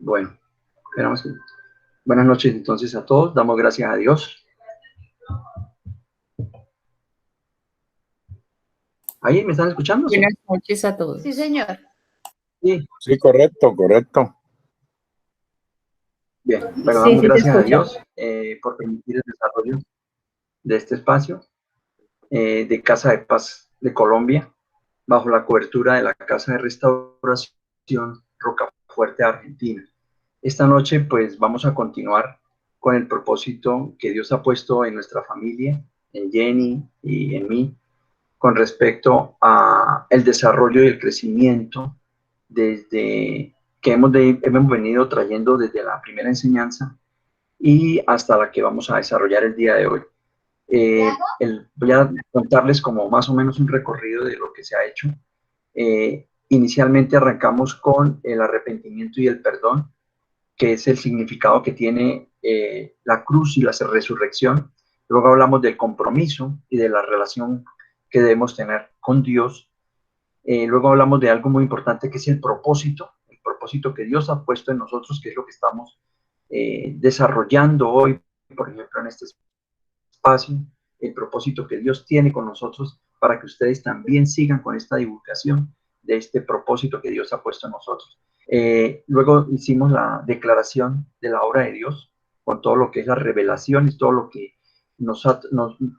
Bueno, esperamos que... Buenas noches entonces a todos. Damos gracias a Dios. ¿Ahí me están escuchando? ¿Sí? Buenas noches a todos. Sí, señor. Sí. Sí, correcto, correcto. Bien, bueno, Sí, damos sí te gracias a escucho. Dios por permitir el desarrollo de este espacio de Casa de Paz de Colombia, bajo la cobertura de la Casa de Restauración Rocafuerte, Argentina. Esta noche, pues, vamos a continuar con el propósito que Dios ha puesto en nuestra familia, en Jenny y en mí, con respecto a el desarrollo y el crecimiento desde que hemos venido trayendo desde la primera enseñanza y hasta la que vamos a desarrollar el día de hoy. Voy a contarles como más o menos un recorrido de lo que se ha hecho. Inicialmente arrancamos con el arrepentimiento y el perdón, que es el significado que tiene la cruz y la resurrección. Luego hablamos del compromiso y de la relación que debemos tener con Dios. Luego hablamos de algo muy importante que es el propósito que Dios ha puesto en nosotros, que es lo que estamos desarrollando hoy, por ejemplo, en este espacio, el propósito que Dios tiene con nosotros para que ustedes también sigan con esta divulgación de este propósito que Dios ha puesto en nosotros. Luego hicimos la declaración de la obra de Dios, con todo lo que es la revelación y todo lo que nos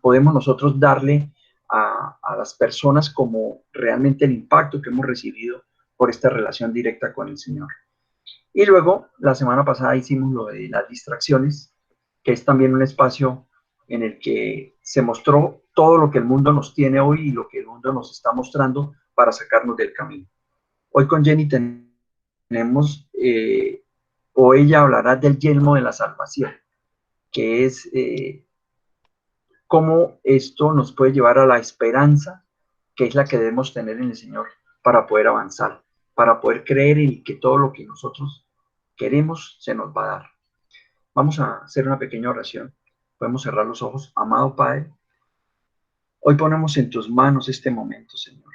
podemos nosotros darle a las personas como realmente el impacto que hemos recibido por esta relación directa con el Señor. Y luego, la semana pasada hicimos lo de las distracciones, que es también un espacio en el que se mostró todo lo que el mundo nos tiene hoy y lo que el mundo nos está mostrando para sacarnos del camino. Hoy con Jenny tenemos, o ella hablará del yelmo de la salvación, que es cómo esto nos puede llevar a la esperanza, que es la que debemos tener en el Señor para poder avanzar, para poder creer en que todo lo que nosotros queremos se nos va a dar. Vamos a hacer una pequeña oración. Podemos cerrar los ojos. Amado Padre, hoy ponemos en tus manos este momento, Señor.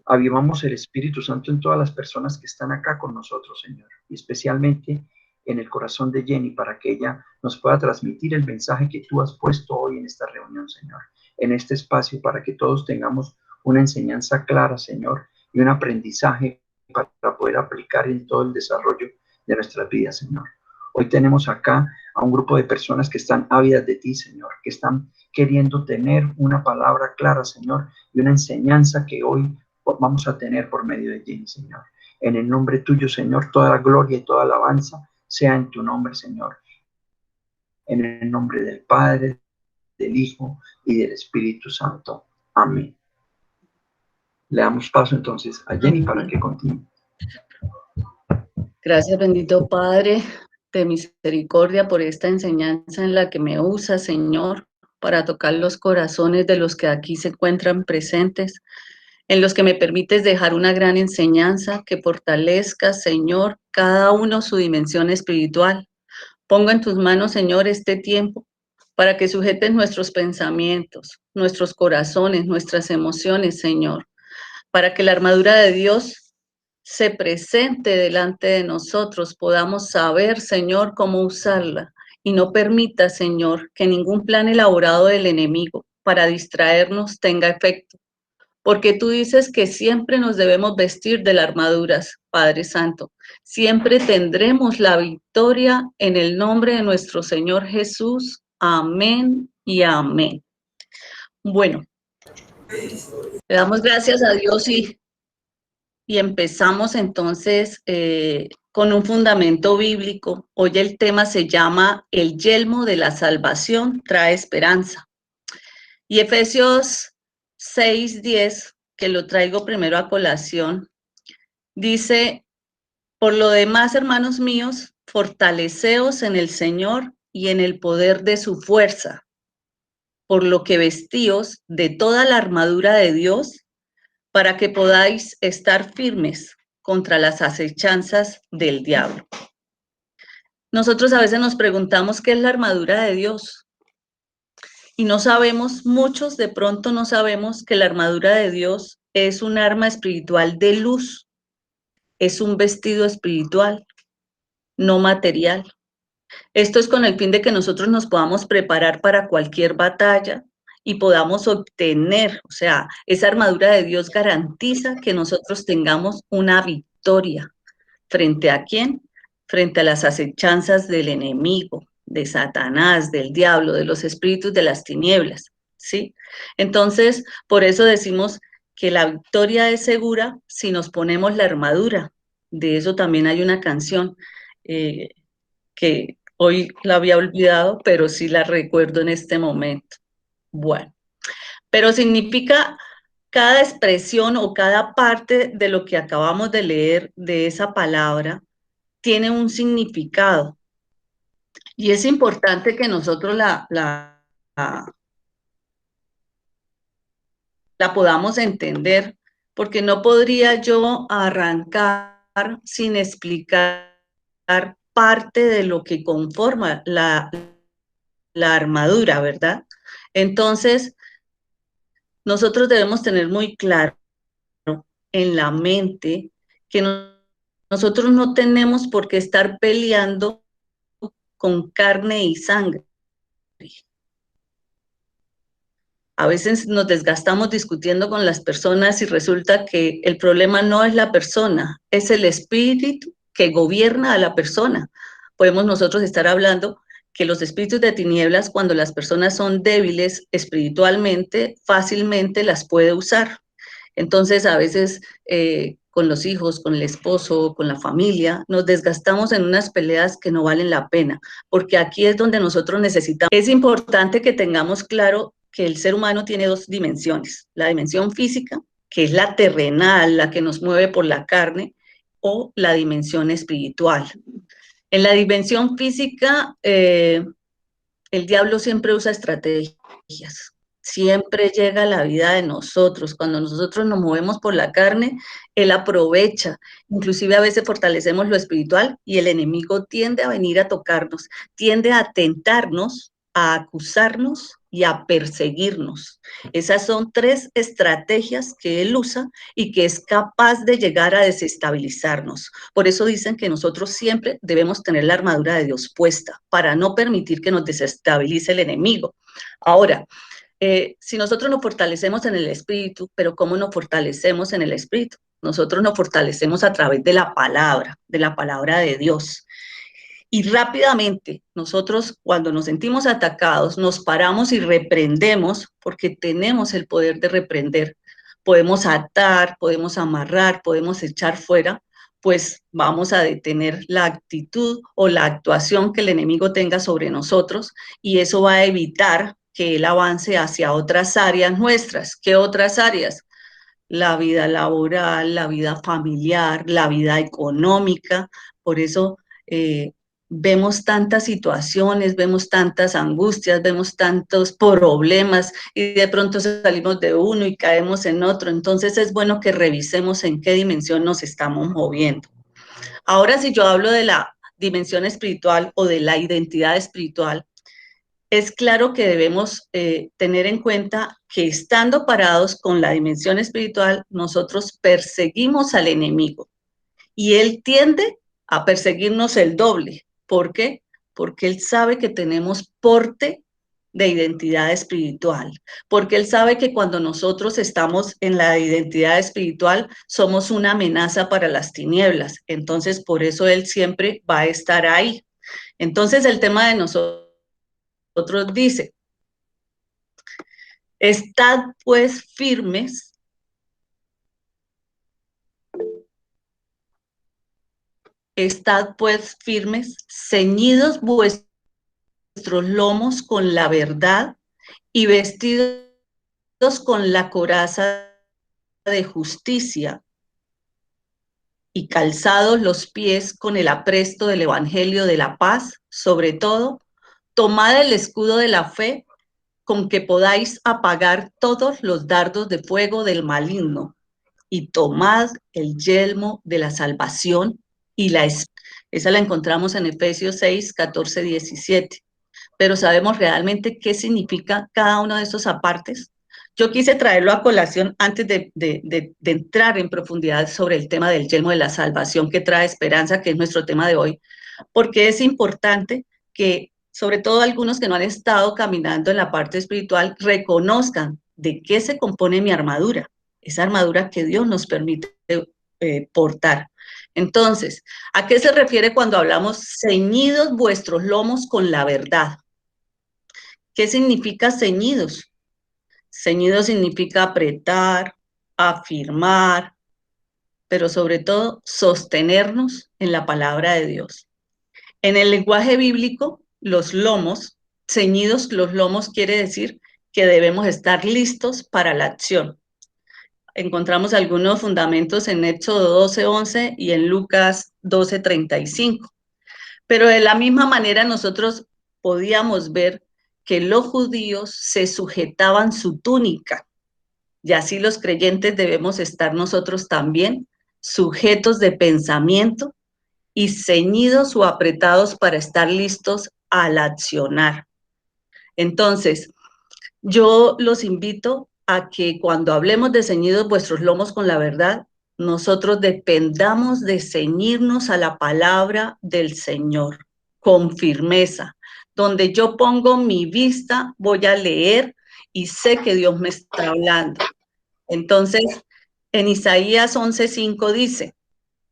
Avivamos el Espíritu Santo en todas las personas que están acá con nosotros, Señor, y especialmente en el corazón de Jenny, para que ella nos pueda transmitir el mensaje que tú has puesto hoy en esta reunión, Señor, en este espacio, para que todos tengamos una enseñanza clara, Señor, y un aprendizaje para poder aplicar en todo el desarrollo de nuestras vidas, Señor. Hoy tenemos acá a un grupo de personas que están ávidas de ti, Señor, que están queriendo tener una palabra clara, Señor, y una enseñanza que hoy vamos a tener por medio de ti, Señor. En el nombre tuyo, Señor, toda la gloria y toda alabanza sea en tu nombre, Señor. En el nombre del Padre, del Hijo y del Espíritu Santo. Amén. Le damos paso entonces a Jenny para que continúe. Gracias, bendito Padre de misericordia, por esta enseñanza en la que me usa, Señor, para tocar los corazones de los que aquí se encuentran presentes, en los que me permites dejar una gran enseñanza que fortalezca, Señor, cada uno su dimensión espiritual. Pongo en tus manos, Señor, este tiempo para que sujetes nuestros pensamientos, nuestros corazones, nuestras emociones, Señor, para que la armadura de Dios se presente delante de nosotros, podamos saber, Señor, cómo usarla y no permita, Señor, que ningún plan elaborado del enemigo para distraernos tenga efecto, porque tú dices que siempre nos debemos vestir de las armaduras, Padre Santo. Siempre tendremos la victoria en el nombre de nuestro Señor Jesús. Amén y amén. Bueno, le damos gracias a Dios y empezamos entonces con un fundamento bíblico. Hoy el tema se llama El yelmo de la salvación trae esperanza. Y Efesios 6:10, que lo traigo primero a colación, dice: por lo demás, hermanos míos, fortaleceos en el Señor y en el poder de su fuerza, por lo que vestíos de toda la armadura de Dios, para que podáis estar firmes contra las acechanzas del diablo. Nosotros a veces nos preguntamos qué es la armadura de Dios y no sabemos, muchos de pronto no sabemos que la armadura de Dios es un arma espiritual de luz, es un vestido espiritual. no material. Esto es con el fin de que nosotros nos podamos preparar para cualquier batalla y podamos obtener, o sea, esa armadura de Dios garantiza que nosotros tengamos una victoria. ¿Frente a quién? Frente a las acechanzas del enemigo, de Satanás, del diablo, de los espíritus de las tinieblas, ¿sí? Entonces, por eso decimos que la victoria es segura si nos ponemos la armadura. De eso también hay una canción que hoy la había olvidado, pero sí la recuerdo en este momento. Bueno, pero significa cada expresión o cada parte de lo que acabamos de leer de esa palabra tiene un significado. Y es importante que nosotros la podamos entender, porque no podría yo arrancar sin explicar parte de lo que conforma la armadura, ¿verdad? Entonces, nosotros debemos tener muy claro en la mente que nosotros no tenemos por qué estar peleando con carne y sangre. A veces nos desgastamos discutiendo con las personas y resulta que el problema no es la persona, es el espíritu que gobierna a la persona. Podemos nosotros estar hablando que los espíritus de tinieblas, cuando las personas son débiles espiritualmente, fácilmente las puede usar. Entonces, a veces con los hijos, con el esposo, con la familia, nos desgastamos en unas peleas que no valen la pena, porque aquí es donde nosotros necesitamos. Es importante que tengamos claro que el ser humano tiene dos dimensiones, la dimensión física, que es la terrenal, la que nos mueve por la carne, o la dimensión espiritual. En la dimensión física, el diablo siempre usa estrategias, siempre llega a la vida de nosotros. Cuando nosotros nos movemos por la carne, él aprovecha. Inclusive a veces fortalecemos lo espiritual y el enemigo tiende a venir a tocarnos, tiende a tentarnos, a acusarnos y a perseguirnos. Esas son tres estrategias que él usa y que es capaz de llegar a desestabilizarnos. Por eso dicen que nosotros siempre debemos tener la armadura de Dios puesta para no permitir que nos desestabilice el enemigo. Ahora, si nosotros nos fortalecemos en el espíritu, pero ¿cómo nos fortalecemos en el espíritu? Nosotros nos fortalecemos a través de la palabra de Dios. Y rápidamente, nosotros cuando nos sentimos atacados, nos paramos y reprendemos, porque tenemos el poder de reprender. Podemos atar, podemos amarrar, podemos echar fuera, pues vamos a detener la actitud o la actuación que el enemigo tenga sobre nosotros y eso va a evitar que él avance hacia otras áreas nuestras. ¿Qué otras áreas? La vida laboral, la vida familiar, la vida económica. Por eso vemos tantas situaciones, vemos tantas angustias, vemos tantos problemas y de pronto salimos de uno y caemos en otro. Entonces es bueno que revisemos en qué dimensión nos estamos moviendo. Ahora, si yo hablo de la dimensión espiritual o de la identidad espiritual, es claro que debemos tener en cuenta que estando parados con la dimensión espiritual, nosotros perseguimos al enemigo y él tiende a perseguirnos el doble. ¿Por qué? Porque él sabe que tenemos porte de identidad espiritual, porque él sabe que cuando nosotros estamos en la identidad espiritual somos una amenaza para las tinieblas, entonces por eso él siempre va a estar ahí. Entonces el tema de nosotros dice, estad pues firmes, ceñidos vuestros lomos con la verdad y vestidos con la coraza de justicia y calzados los pies con el apresto del evangelio de la paz, sobre todo, tomad el escudo de la fe con que podáis apagar todos los dardos de fuego del maligno y tomad el yelmo de la salvación y la espada. Esa la encontramos en Efesios 6, 14, 17. Pero ¿sabemos realmente qué significa cada uno de esos apartes? Yo quise traerlo a colación antes de entrar en profundidad sobre el tema del yelmo de la salvación que trae esperanza, que es nuestro tema de hoy, porque es importante que, sobre todo algunos que no han estado caminando en la parte espiritual, reconozcan de qué se compone mi armadura, esa armadura que Dios nos permite portar. Entonces, ¿a qué se refiere cuando hablamos ceñidos vuestros lomos con la verdad? ¿Qué significa ceñidos? Ceñido significa apretar, afirmar, pero sobre todo sostenernos en la palabra de Dios. En el lenguaje bíblico, los lomos, ceñidos los lomos quiere decir que debemos estar listos para la acción. Encontramos algunos fundamentos en Éxodo 12:11 y en Lucas 12:35. Pero de la misma manera nosotros podíamos ver que los judíos se sujetaban su túnica, y así los creyentes debemos estar nosotros también sujetos de pensamiento y ceñidos o apretados para estar listos al accionar. Entonces, yo los invito a que cuando hablemos de ceñidos vuestros lomos con la verdad, nosotros dependamos de ceñirnos a la palabra del Señor con firmeza. Donde yo pongo mi vista, voy a leer y sé que Dios me está hablando. Entonces, en Isaías 11:5 dice,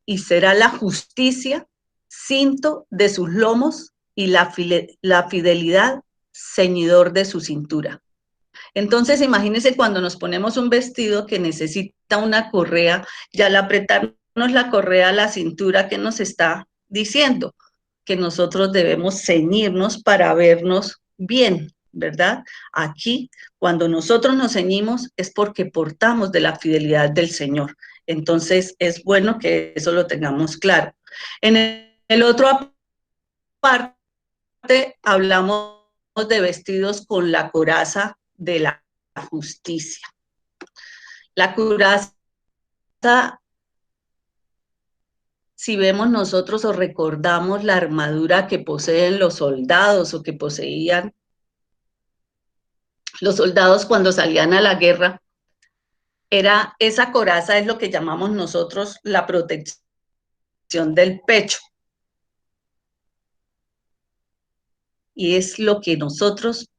y será la justicia cinto de sus lomos y la fidelidad ceñidor de su cintura. Entonces, imagínense cuando nos ponemos un vestido que necesita una correa, y al apretarnos la correa a la cintura, ¿qué nos está diciendo? Que nosotros debemos ceñirnos para vernos bien, ¿verdad? Aquí, cuando nosotros nos ceñimos, es porque portamos de la fidelidad del Señor. Entonces, es bueno que eso lo tengamos claro. En el otro parte, hablamos de vestidos con la coraza de la justicia. La coraza, si vemos nosotros o recordamos la armadura que poseen los soldados o que poseían los soldados cuando salían a la guerra, era esa coraza es lo que llamamos nosotros la protección del pecho. Y es lo que nosotros,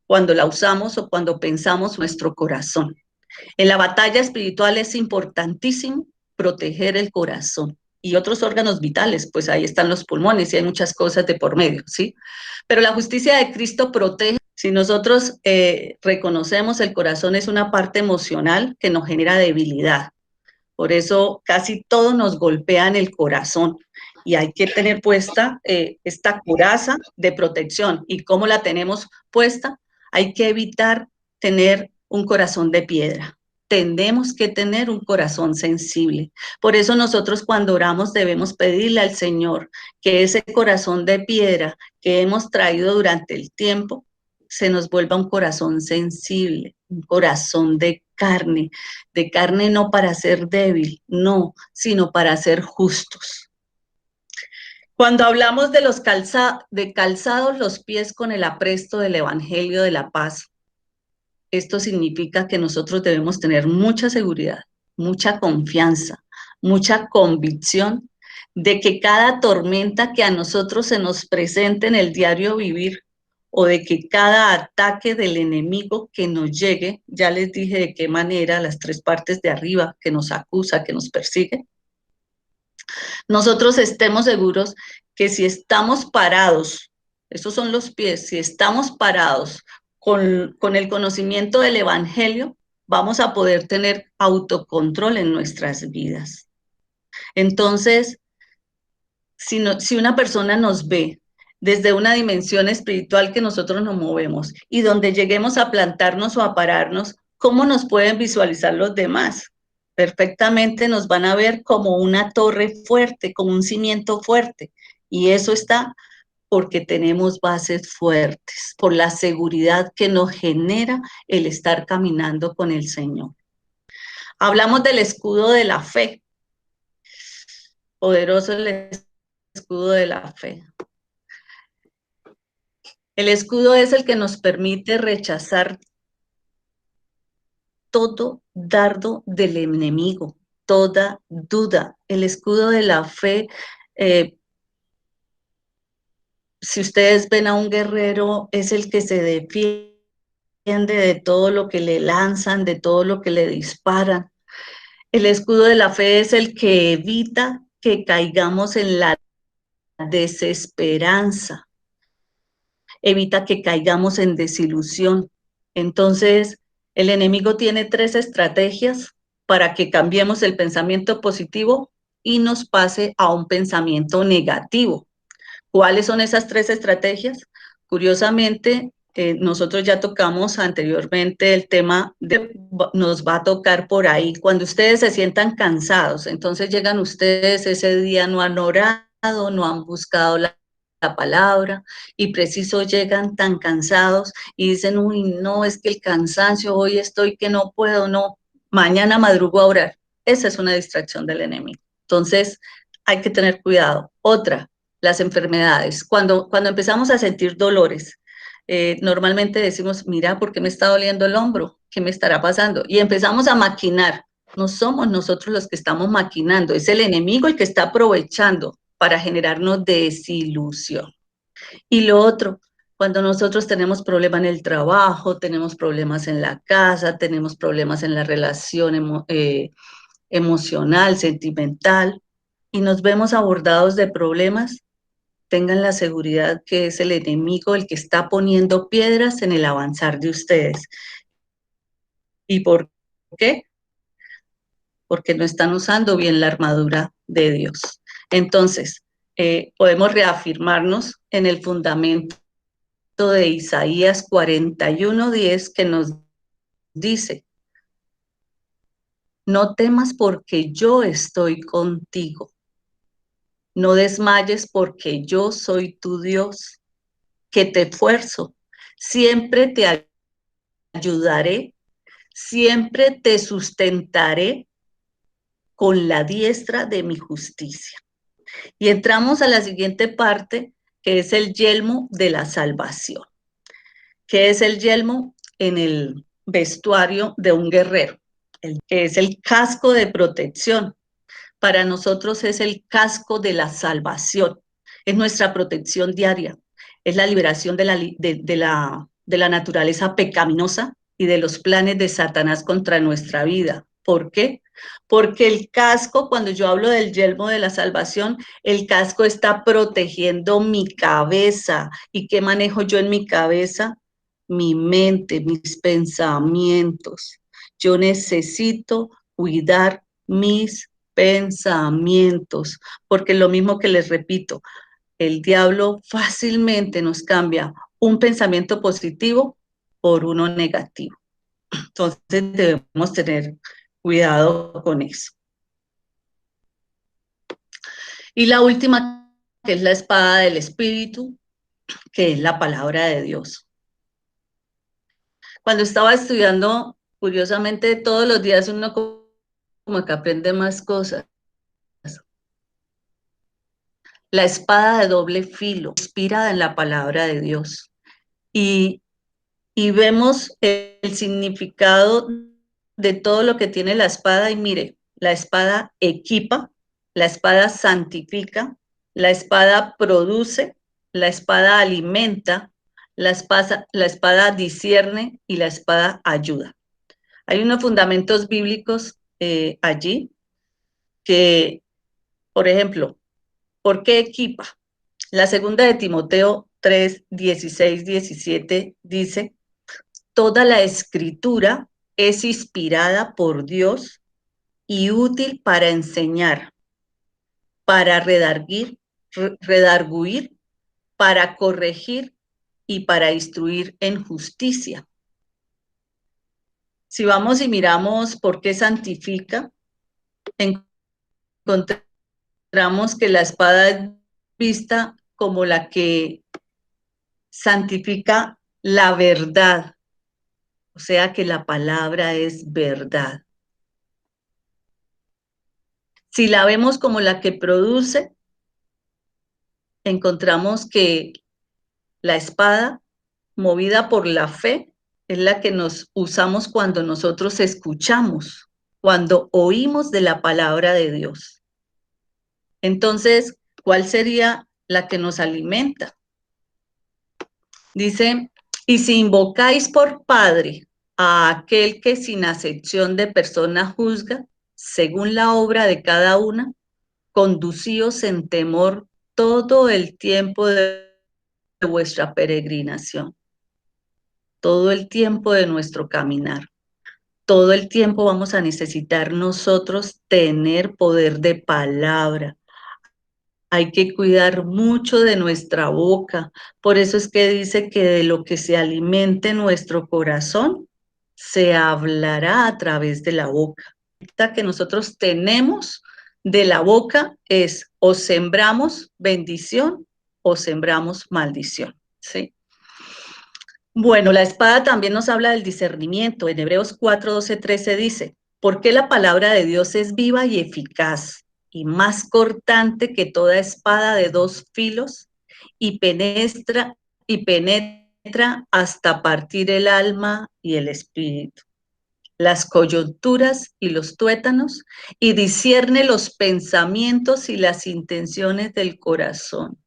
cuando la usamos o cuando pensamos nuestro corazón. En la batalla espiritual es importantísimo proteger el corazón y otros órganos vitales, pues ahí están los pulmones y hay muchas cosas de por medio, ¿sí? Pero la justicia de Cristo protege. Si nosotros reconocemos el corazón es una parte emocional que nos genera debilidad. Por eso casi todo nos golpea en el corazón y hay que tener puesta esta coraza de protección. ¿Y cómo la tenemos puesta? Hay que evitar tener un corazón de piedra. Tenemos que tener un corazón sensible. Por eso nosotros cuando oramos debemos pedirle al Señor que ese corazón de piedra que hemos traído durante el tiempo se nos vuelva un corazón sensible, un corazón de carne no para ser débil, no, sino para ser justos. Cuando hablamos de los calzados los pies con el apresto del Evangelio de la paz, esto significa que nosotros debemos tener mucha seguridad, mucha confianza, mucha convicción de que cada tormenta que a nosotros se nos presente en el diario vivir o de que cada ataque del enemigo que nos llegue, ya les dije de qué manera, las tres partes de arriba que nos acusa, que nos persigue, nosotros estemos seguros que si estamos parados, esos son los pies, si estamos parados con el conocimiento del Evangelio, vamos a poder tener autocontrol en nuestras vidas. Entonces, si una persona nos ve desde una dimensión espiritual que nosotros nos movemos y donde lleguemos a plantarnos o a pararnos, ¿cómo nos pueden visualizar los demás? Perfectamente nos van a ver como una torre fuerte, como un cimiento fuerte. Y eso está porque tenemos bases fuertes, por la seguridad que nos genera el estar caminando con el Señor. Hablamos del escudo de la fe. Poderoso el escudo de la fe. El escudo es el que nos permite rechazar todo dardo del enemigo, toda duda. El escudo de la fe, si ustedes ven a un guerrero, es el que se defiende de todo lo que le lanzan, de todo lo que le disparan. El escudo de la fe es el que evita que caigamos en la desesperanza, evita que caigamos en desilusión. Entonces, el enemigo tiene 3 estrategias para que cambiemos el pensamiento positivo y nos pase a un pensamiento negativo. ¿Cuáles son esas 3 estrategias? Curiosamente, nosotros ya tocamos anteriormente el tema nos va a tocar por ahí. Cuando ustedes se sientan cansados, entonces llegan ustedes, ese día no han orado, no han buscado la palabra y preciso llegan tan cansados y dicen, uy, no, es que el cansancio, hoy estoy que no puedo, no, mañana madrugo a orar. Esa es una distracción del enemigo. Entonces, hay que tener cuidado. Otra, las enfermedades. Cuando empezamos a sentir dolores, normalmente decimos, mira, ¿por qué me está doliendo el hombro? ¿Qué me estará pasando? Y empezamos a maquinar. No somos nosotros los que estamos maquinando, es el enemigo el que está aprovechando para generarnos desilusión. Y lo otro, cuando nosotros tenemos problemas en el trabajo, tenemos problemas en la casa, tenemos problemas en la relación emocional, sentimental, y nos vemos abordados de problemas, tengan la seguridad que es el enemigo el que está poniendo piedras en el avanzar de ustedes. ¿Y por qué? Porque no están usando bien la armadura de Dios. Entonces, podemos reafirmarnos en el fundamento de Isaías 41:10 que nos dice, no temas porque yo estoy contigo. No desmayes porque yo soy tu Dios, que te esfuerzo. Siempre te ayudaré, siempre te sustentaré con la diestra de mi justicia. Y entramos a la siguiente parte, que es el yelmo de la salvación. ¿Qué es el yelmo en el vestuario de un guerrero? Es el casco de protección. Para nosotros es el casco de la salvación. Es nuestra protección diaria. Es la liberación de la naturaleza pecaminosa y de los planes de Satanás contra nuestra vida. ¿Por qué? Porque el casco, cuando yo hablo del yelmo de la salvación, el casco está protegiendo mi cabeza. ¿Y qué manejo yo en mi cabeza? Mi mente, mis pensamientos. Yo necesito cuidar mis pensamientos, porque lo mismo que les repito, el diablo fácilmente nos cambia un pensamiento positivo por uno negativo. Entonces debemos tener cuidado con eso. Y la última, que es la espada del Espíritu, que es la palabra de Dios. Cuando estaba estudiando, curiosamente, todos los días uno como que aprende más cosas. La espada de doble filo, inspirada en la palabra de Dios. Y vemos el significado de todo lo que tiene la espada. Y mire, la espada equipa, la espada santifica, la espada produce, la espada alimenta, la espada discierne y la espada ayuda. Hay unos fundamentos bíblicos allí que, por ejemplo, ¿por qué equipa? La segunda de Timoteo 3, 16, 17 dice, toda la escritura es inspirada por Dios y útil para enseñar, para redarguir, para corregir y para instruir en justicia. Si vamos y miramos por qué santifica, encontramos que la espada es vista como la que santifica la verdad, o sea que la palabra es verdad. Si la vemos como la que produce, encontramos que la espada, movida por la fe, es la que nos usamos cuando nosotros escuchamos, cuando oímos de la palabra de Dios. Entonces, ¿cuál sería la que nos alimenta? Dice, y si invocáis por Padre a aquel que sin acepción de persona juzga, según la obra de cada una, conducíos en temor todo el tiempo de vuestra peregrinación, todo el tiempo de nuestro caminar. Todo el tiempo vamos a necesitar nosotros tener poder de palabra. Hay que cuidar mucho de nuestra boca. Por eso es que dice que de lo que se alimente nuestro corazón, se hablará a través de la boca. La que nosotros tenemos de la boca es o sembramos bendición o sembramos maldición, ¿sí? Bueno, la espada también nos habla del discernimiento. En Hebreos 4, 12, 13 dice, porque la palabra de Dios es viva y eficaz y más cortante que toda espada de dos filos y penetra hasta partir el alma y el espíritu, las coyunturas y los tuétanos, y discierne los pensamientos y las intenciones del corazón.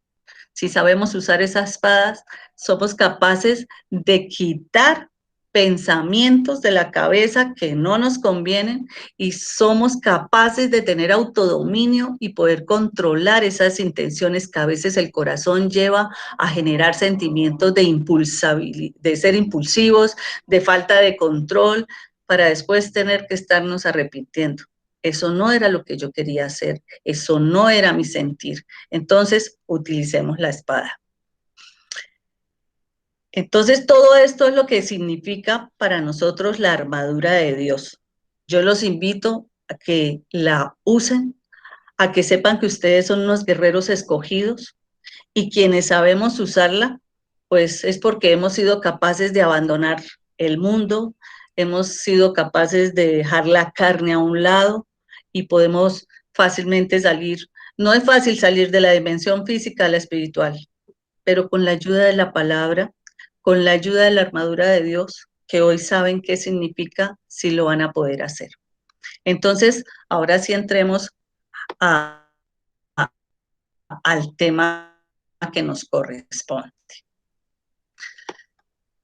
Si sabemos usar esas espadas, somos capaces de quitar pensamientos de la cabeza que no nos convienen y somos capaces de tener autodominio y poder controlar esas intenciones que a veces el corazón lleva a generar sentimientos de ser impulsivos, de falta de control, para después tener que estarnos arrepintiendo. Eso no era lo que yo quería hacer, eso no era mi sentir. Entonces, utilicemos la espada. Entonces, todo esto es lo que significa para nosotros la armadura de Dios. Yo los invito a que la usen, a que sepan que ustedes son unos guerreros escogidos y quienes sabemos usarla, pues es porque hemos sido capaces de abandonar el mundo, hemos sido capaces de dejar la carne a un lado y podemos fácilmente salir. No es fácil salir de la dimensión física a la espiritual, pero con la ayuda de la palabra, con la ayuda de la armadura de Dios, que hoy saben qué significa, sí lo van a poder hacer. Entonces, ahora sí entremos al tema que nos corresponde.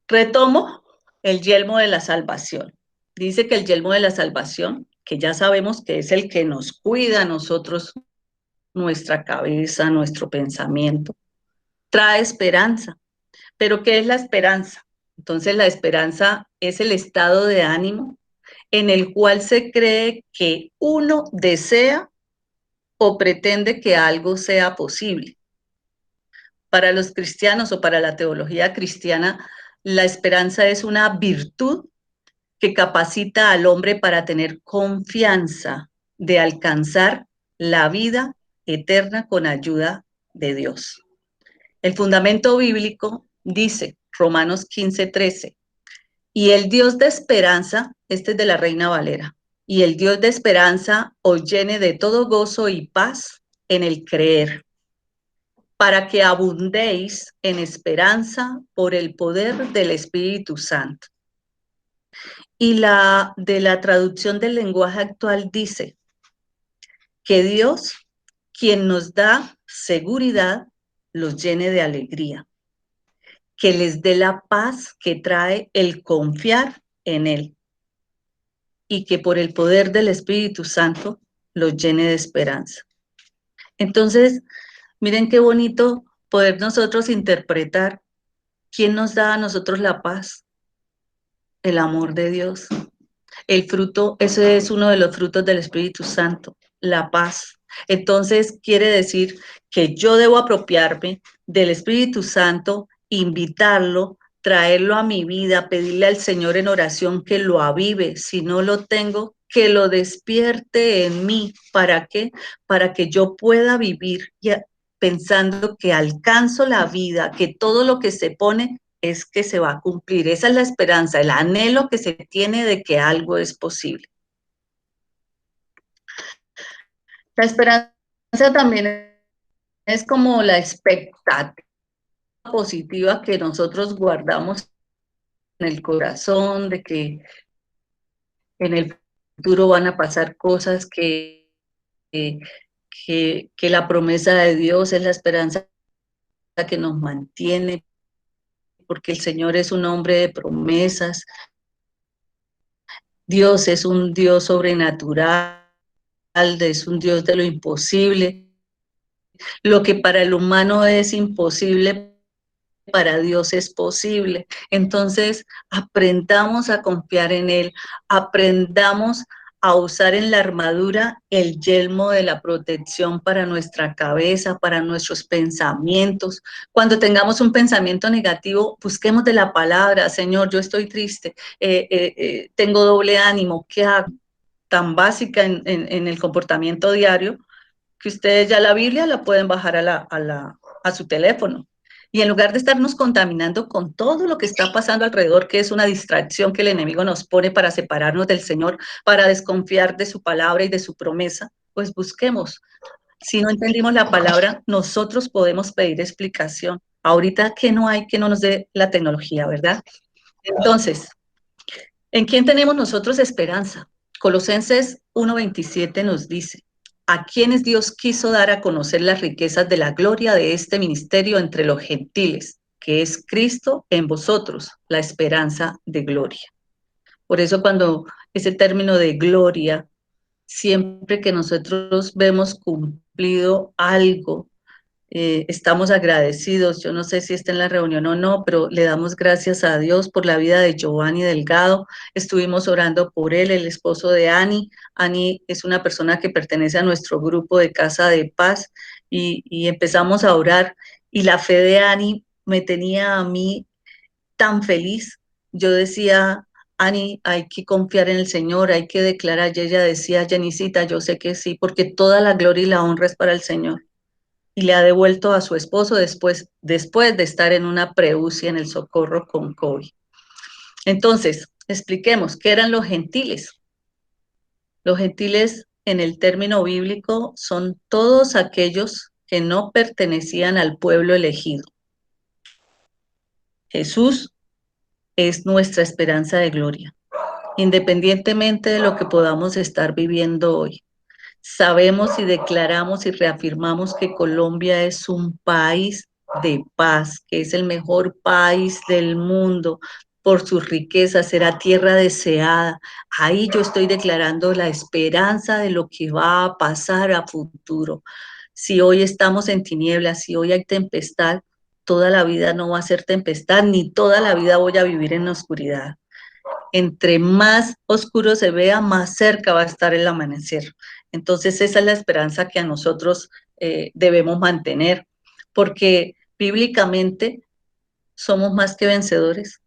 Retomo el yelmo de la salvación. Dice que el yelmo de la salvación, que ya sabemos que es el que nos cuida a nosotros, nuestra cabeza, nuestro pensamiento, trae esperanza. ¿Pero qué es la esperanza? Entonces la esperanza es el estado de ánimo en el cual se cree que uno desea o pretende que algo sea posible. Para los cristianos o para la teología cristiana, la esperanza es una virtud que capacita al hombre para tener confianza de alcanzar la vida eterna con ayuda de Dios. El fundamento bíblico dice, Romanos 15, 13, y el Dios de esperanza, este es de la Reina Valera, y el Dios de esperanza os llene de todo gozo y paz en el creer, para que abundéis en esperanza por el poder del Espíritu Santo. Y la de la traducción del lenguaje actual dice que Dios, quien nos da seguridad, los llene de alegría, que les dé la paz que trae el confiar en Él y que por el poder del Espíritu Santo los llene de esperanza. Entonces, miren qué bonito poder nosotros interpretar quién nos da a nosotros la paz, el amor de Dios. El fruto, ese es uno de los frutos del Espíritu Santo, la paz. Entonces quiere decir que yo debo apropiarme del Espíritu Santo, invitarlo, traerlo a mi vida, pedirle al Señor en oración que lo avive. Si no lo tengo, que lo despierte en mí. ¿Para qué? Para que yo pueda vivir pensando que alcanzo la vida, que todo lo que se pone es que se va a cumplir. Esa es la esperanza, el anhelo que se tiene de que algo es posible. La esperanza también es como la expectativa positiva que nosotros guardamos el corazón, de que en el futuro van a pasar cosas que la promesa de Dios es la esperanza que nos mantiene, porque el Señor es un hombre de promesas. Dios es un Dios sobrenatural, es un Dios de lo imposible. Lo que para el humano es imposible, para Dios es posible. Entonces, aprendamos a confiar en Él, aprendamos a usar en la armadura el yelmo de la protección para nuestra cabeza, para nuestros pensamientos. Cuando tengamos un pensamiento negativo, busquemos de la palabra: Señor, yo estoy triste, tengo doble ánimo, ¿qué hago? Tan básica en el comportamiento diario, que ustedes ya la Biblia la pueden bajar a su teléfono. Y en lugar de estarnos contaminando con todo lo que está pasando alrededor, que es una distracción que el enemigo nos pone para separarnos del Señor, para desconfiar de su palabra y de su promesa, pues busquemos. Si no entendimos la palabra, nosotros podemos pedir explicación. Ahorita que no hay, que no nos dé la tecnología, ¿verdad? Entonces, ¿en quién tenemos nosotros esperanza? Colosenses 1:27 nos dice: a quienes Dios quiso dar a conocer las riquezas de la gloria de este ministerio entre los gentiles, que es Cristo en vosotros, la esperanza de gloria. Por eso cuando ese término de gloria, siempre que nosotros vemos cumplido algo, estamos agradecidos. Yo no sé si está en la reunión o no, pero le damos gracias a Dios por la vida de Giovanni Delgado. Estuvimos orando por él, el esposo de Ani. Ani es una persona que pertenece a nuestro grupo de Casa de Paz, y empezamos a orar, y la fe de Ani me tenía a mí tan feliz. Yo decía: Ani, hay que confiar en el Señor, hay que declarar. Y ella decía: Jenicita, yo sé que sí, porque toda la gloria y la honra es para el Señor. Y le ha devuelto a su esposo después de estar en una preucia en el Socorro con COVID. Entonces, expliquemos qué eran los gentiles. Los gentiles, en el término bíblico, son todos aquellos que no pertenecían al pueblo elegido. Jesús es nuestra esperanza de gloria, independientemente de lo que podamos estar viviendo hoy. Sabemos y declaramos y reafirmamos que Colombia es un país de paz, que es el mejor país del mundo por sus riquezas, será tierra deseada. Ahí yo estoy declarando la esperanza de lo que va a pasar a futuro. Si hoy estamos en tinieblas, si hoy hay tempestad, toda la vida no va a ser tempestad, ni toda la vida voy a vivir en la oscuridad. Entre más oscuro se vea, más cerca va a estar el amanecer. Entonces esa es la esperanza que a nosotros debemos mantener, porque bíblicamente somos más que vencedores.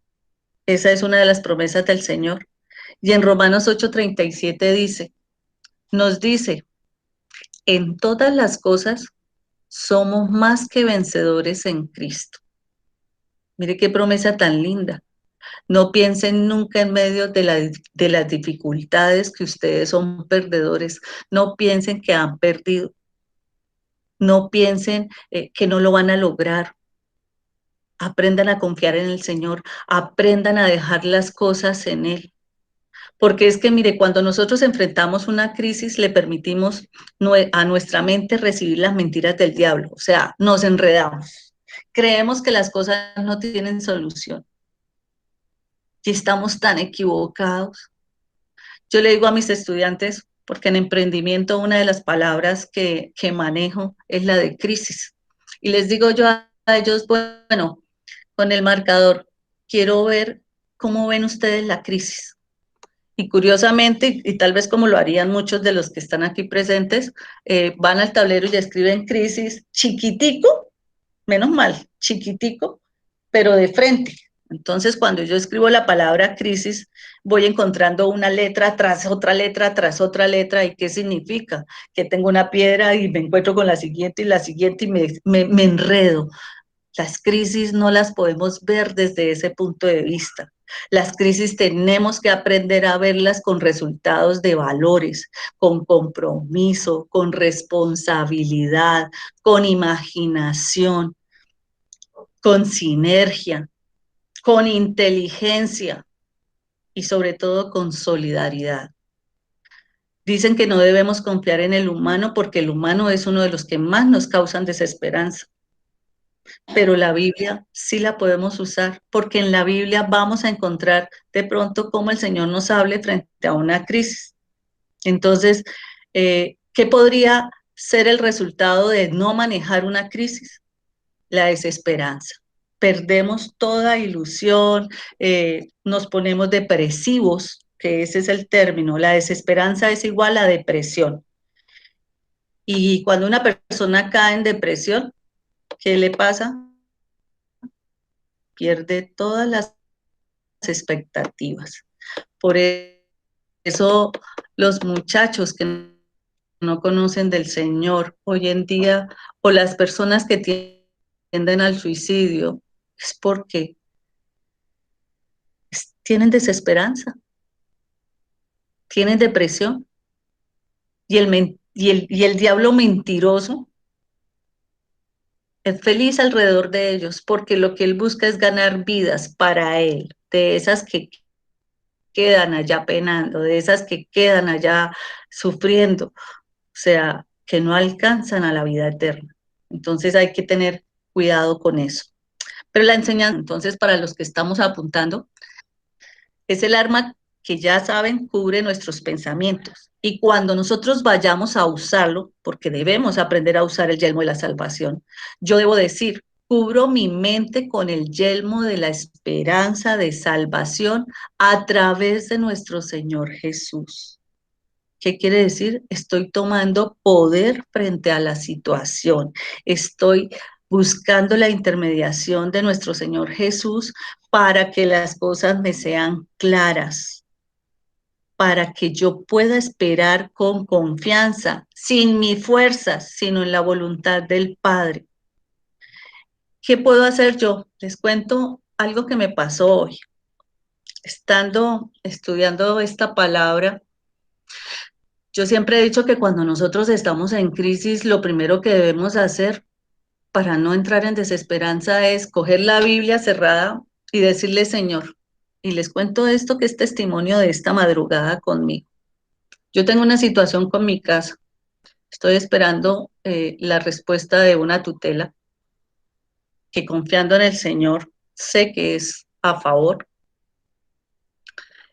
Esa es una de las promesas del Señor. Y en Romanos 8:37 nos dice: en todas las cosas somos más que vencedores en Cristo. Mire qué promesa tan linda. No piensen nunca en medio de las dificultades que ustedes son perdedores. No piensen que han perdido. No piensen que no lo van a lograr. Aprendan a confiar en el Señor. Aprendan a dejar las cosas en Él. Porque es que, mire, cuando nosotros enfrentamos una crisis, le permitimos a nuestra mente recibir las mentiras del diablo. O sea, nos enredamos. Creemos que las cosas no tienen solución. Y estamos tan equivocados. Yo le digo a mis estudiantes, porque en emprendimiento una de las palabras que manejo es la de crisis. Y les digo yo a ellos: bueno, con el marcador, quiero ver cómo ven ustedes la crisis. Y curiosamente, y tal vez como lo harían muchos de los que están aquí presentes, van al tablero y escriben crisis chiquitico, menos mal, chiquitico, pero de frente. Entonces, cuando yo escribo la palabra crisis, voy encontrando una letra tras otra letra, tras otra letra. ¿Y qué significa? Que tengo una piedra y me encuentro con la siguiente y la siguiente y me enredo. Las crisis no las podemos ver desde ese punto de vista. Las crisis tenemos que aprender a verlas con resultados de valores, con compromiso, con responsabilidad, con imaginación, con sinergia, con inteligencia y sobre todo con solidaridad. Dicen que no debemos confiar en el humano porque el humano es uno de los que más nos causan desesperanza. Pero la Biblia sí la podemos usar porque en la Biblia vamos a encontrar de pronto cómo el Señor nos hable frente a una crisis. Entonces, ¿qué podría ser el resultado de no manejar una crisis? La desesperanza. Perdemos toda ilusión, nos ponemos depresivos, que ese es el término. La desesperanza es igual a depresión. Y cuando una persona cae en depresión, ¿qué le pasa? Pierde todas las expectativas. Por eso los muchachos que no conocen del Señor hoy en día, o las personas que tienden al suicidio, es porque tienen desesperanza, tienen depresión, y el diablo mentiroso es feliz alrededor de ellos, porque lo que él busca es ganar vidas para él, de esas que quedan allá penando, de esas que quedan allá sufriendo, o sea, que no alcanzan a la vida eterna. Entonces hay que tener cuidado con eso. Pero la enseñanza, entonces, para los que estamos apuntando, es el arma que ya saben cubre nuestros pensamientos. Y cuando nosotros vayamos a usarlo, porque debemos aprender a usar el yelmo de la salvación, yo debo decir, cubro mi mente con el yelmo de la esperanza de salvación a través de nuestro Señor Jesús. ¿Qué quiere decir? Estoy tomando poder frente a la situación. Estoy buscando la intermediación de nuestro Señor Jesús para que las cosas me sean claras, para que yo pueda esperar con confianza, sin mi fuerza, sino en la voluntad del Padre. ¿Qué puedo hacer yo? Les cuento algo que me pasó hoy. Estando estudiando esta palabra, yo siempre he dicho que cuando nosotros estamos en crisis, lo primero que debemos hacer para no entrar en desesperanza es coger la Biblia cerrada y decirle, Señor, y les cuento esto que es testimonio de esta madrugada conmigo. Yo tengo una situación con mi casa. Estoy esperando la respuesta de una tutela que, confiando en el Señor, sé que es a favor.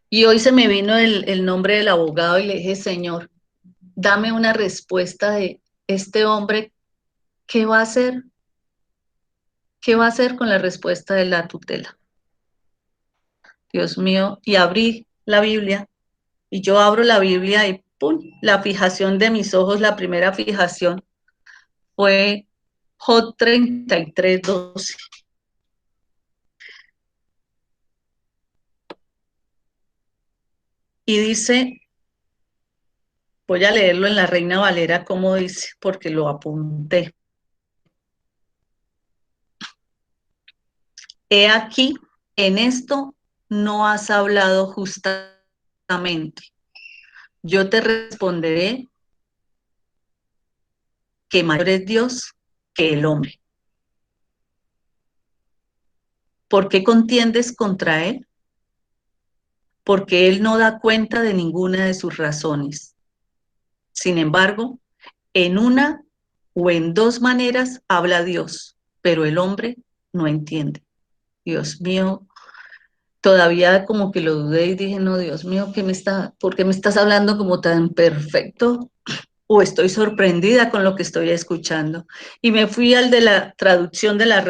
Y hoy se me vino el nombre del abogado y le dije, Señor, dame una respuesta de este hombre, ¿qué va a hacer? ¿Qué va a hacer con la respuesta de la tutela? Dios mío, y abrí la Biblia, y yo abro la Biblia y ¡pum! La fijación de mis ojos, la primera fijación fue Job 33:12. Y dice, voy a leerlo en la Reina Valera como dice, porque lo apunté. He aquí, en esto no has hablado justamente. Yo te responderé que mayor es Dios que el hombre. ¿Por qué contiendes contra él? Porque él no da cuenta de ninguna de sus razones. Sin embargo, en una o en dos maneras habla Dios, pero el hombre no entiende. Dios mío, todavía como que lo dudé y dije, no, Dios mío, ¿por qué me estás hablando como tan perfecto? O estoy sorprendida con lo que estoy escuchando. Y me fui al de la traducción de la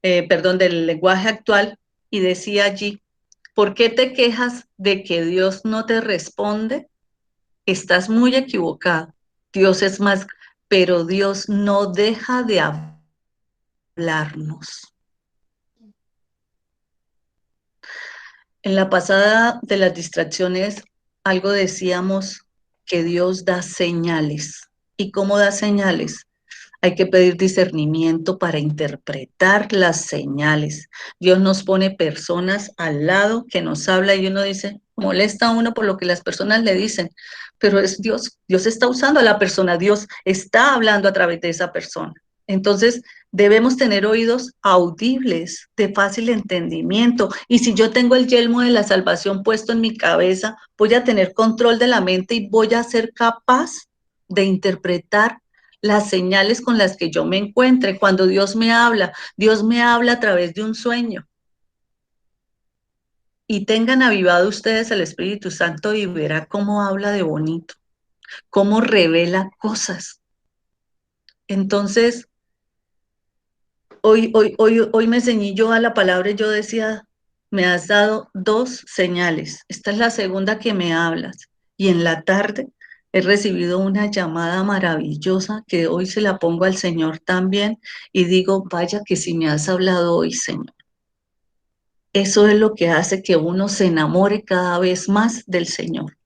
del lenguaje actual, y decía allí, ¿por qué te quejas de que Dios no te responde? Estás muy equivocado. Dios es más, pero Dios no deja de hablarnos. En la pasada de las distracciones, algo decíamos que Dios da señales. ¿Y cómo da señales? Hay que pedir discernimiento para interpretar las señales. Dios nos pone personas al lado que nos habla y uno dice, molesta a uno por lo que las personas le dicen, pero es Dios. Dios está usando a la persona, Dios está hablando a través de esa persona. Entonces, debemos tener oídos audibles, de fácil entendimiento. Y si yo tengo el yelmo de la salvación puesto en mi cabeza, voy a tener control de la mente y voy a ser capaz de interpretar las señales con las que yo me encuentre. Cuando Dios me habla a través de un sueño. Y tengan avivado ustedes el Espíritu Santo y verá cómo habla de bonito, cómo revela cosas. Entonces, hoy me ceñí yo a la palabra y yo decía, me has dado 2 señales. Esta es la segunda que me hablas. Y en la tarde he recibido una llamada maravillosa que hoy se la pongo al Señor también y digo, vaya que si me has hablado hoy, Señor. Eso es lo que hace que uno se enamore cada vez más del Señor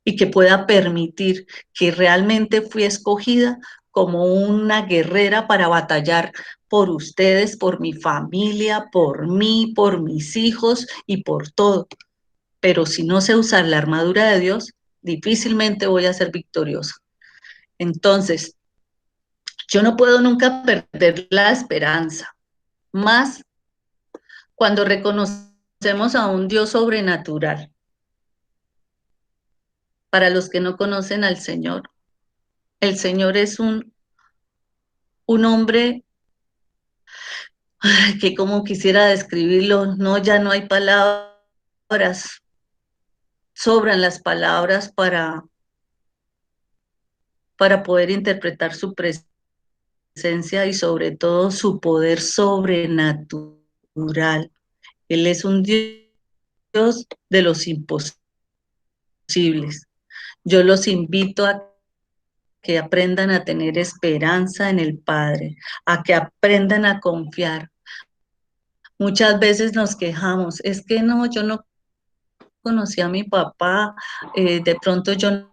y que pueda permitir que realmente fui escogida como una guerrera para batallar por ustedes, por mi familia, por mí, por mis hijos y por todo. Pero si no sé usar la armadura de Dios, difícilmente voy a ser victoriosa. Entonces, yo no puedo nunca perder la esperanza, más cuando reconocemos a un Dios sobrenatural. Para los que no conocen al Señor, el Señor es un hombre que como quisiera describirlo, no, ya no hay palabras, sobran las palabras para poder interpretar su presencia y sobre todo su poder sobrenatural. Él es un Dios de los imposibles. Yo los invito a que aprendan a tener esperanza en el Padre, a que aprendan a confiar. Muchas veces nos quejamos, es que no, yo no conocí a mi papá, de pronto yo no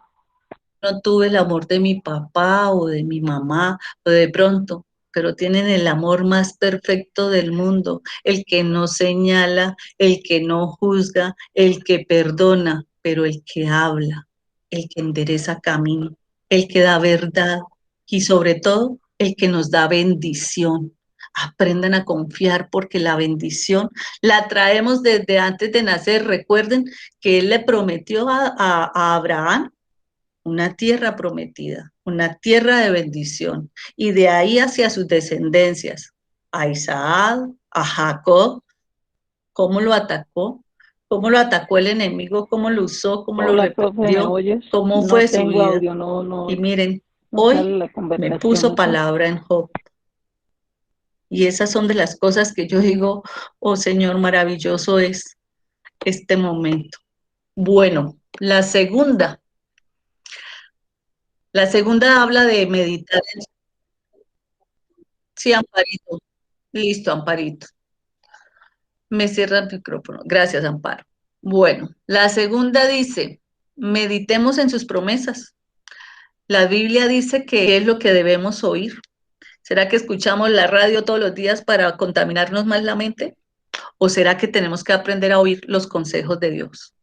tuve el amor de mi papá o de mi mamá, o de pronto, pero tienen el amor más perfecto del mundo, el que no señala, el que no juzga, el que perdona, pero el que habla, el que endereza camino, el que da verdad y sobre todo el que nos da bendición. Aprendan a confiar porque la bendición la traemos desde antes de nacer. Recuerden que Él le prometió a Abraham una tierra prometida, una tierra de bendición, y de ahí hacia sus descendencias, a Isaac, a Jacob, cómo lo atacó el enemigo, cómo lo usó, cómo lo Hola, profe, ¿me reprendió, oyes? cómo No fue su tengo vida. audio, Y no miren, sale hoy la me conversación puso esa. palabra en Job. Y esas son de las cosas que yo digo, oh Señor, maravilloso es este momento. Bueno, la segunda habla de meditar. Sí, Amparito. Listo, Amparito. Me cierra el micrófono. Gracias, Amparo. Bueno, la segunda dice, meditemos en sus promesas. La Biblia dice que es lo que debemos oír. ¿Será que escuchamos la radio todos los días para contaminarnos más la mente? ¿O será que tenemos que aprender a oír los consejos de Dios?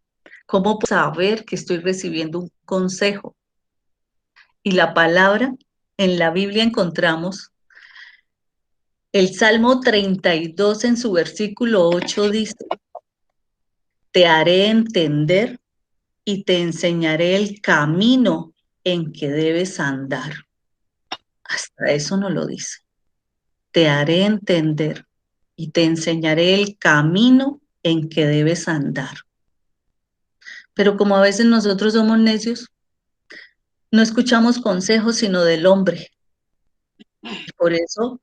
¿Cómo saber que estoy recibiendo un consejo? Y la palabra, en la Biblia encontramos el Salmo 32 en su versículo 8 dice, te haré entender y te enseñaré el camino en que debes andar. Hasta eso no lo dice. Te haré entender y te enseñaré el camino en que debes andar. Pero como a veces nosotros somos necios, no escuchamos consejos sino del hombre. Por eso,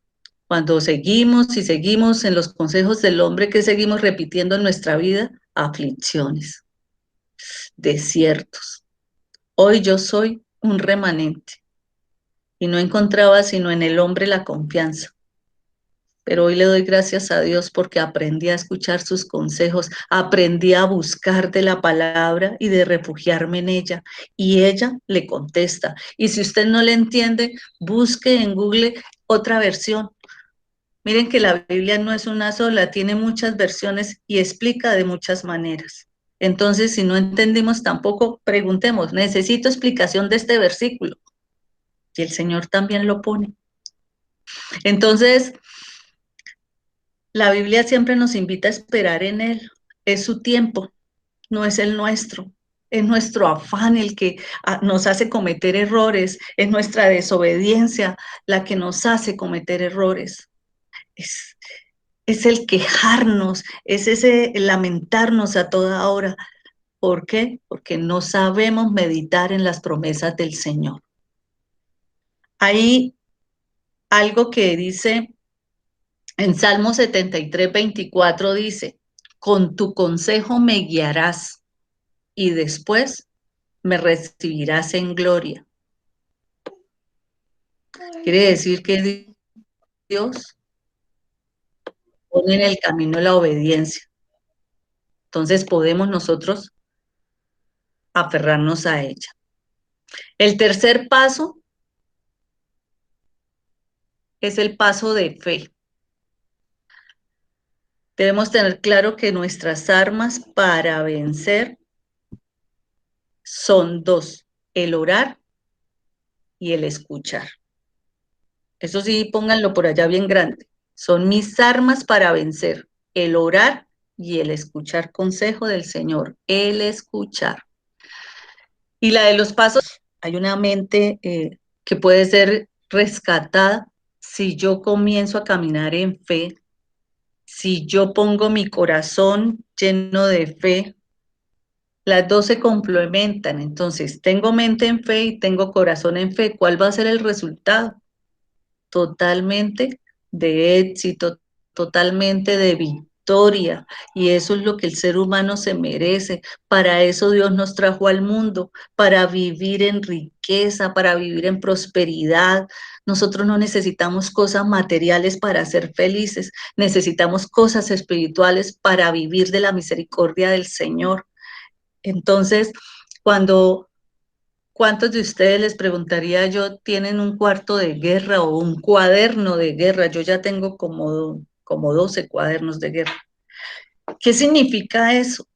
cuando seguimos y seguimos en los consejos del hombre, ¿qué seguimos repitiendo en nuestra vida? Aflicciones, desiertos. Hoy yo soy un remanente y no encontraba sino en el hombre la confianza. Pero hoy le doy gracias a Dios porque aprendí a escuchar sus consejos, aprendí a buscar de la palabra y de refugiarme en ella. Y ella le contesta. Y si usted no le entiende, busque en Google otra versión. Miren que la Biblia no es una sola, tiene muchas versiones y explica de muchas maneras. Entonces, si no entendimos tampoco, preguntemos, necesito explicación de este versículo. Y el Señor también lo pone. Entonces, la Biblia siempre nos invita a esperar en Él. Es su tiempo, no es el nuestro. Es nuestro afán el que nos hace cometer errores, es nuestra desobediencia la que nos hace cometer errores. Es el quejarnos, es ese lamentarnos a toda hora. ¿Por qué? Porque no sabemos meditar en las promesas del Señor. Hay algo que dice en Salmo 73:24, dice, con tu consejo me guiarás y después me recibirás en gloria. Quiere decir que Dios pone en el camino la obediencia. Entonces podemos nosotros aferrarnos a ella. El tercer paso es el paso de fe. Debemos tener claro que nuestras armas para vencer son dos, el orar y el escuchar. Eso sí, pónganlo por allá bien grande. Son mis armas para vencer, el orar y el escuchar consejo del Señor, el escuchar. Y la de los pasos, hay una mente que puede ser rescatada si yo comienzo a caminar en fe, si yo pongo mi corazón lleno de fe. Las dos se complementan, entonces tengo mente en fe y tengo corazón en fe. ¿Cuál va a ser el resultado? Totalmente de éxito, totalmente de victoria. Y eso es lo que el ser humano se merece. Para eso Dios nos trajo al mundo, para vivir en riqueza, para vivir en prosperidad. Nosotros no necesitamos cosas materiales para ser felices, necesitamos cosas espirituales para vivir de la misericordia del Señor. Entonces, ¿cuántos de ustedes, les preguntaría yo, tienen un cuarto de guerra o un cuaderno de guerra? Yo ya tengo como 12 cuadernos de guerra. ¿Qué significa eso?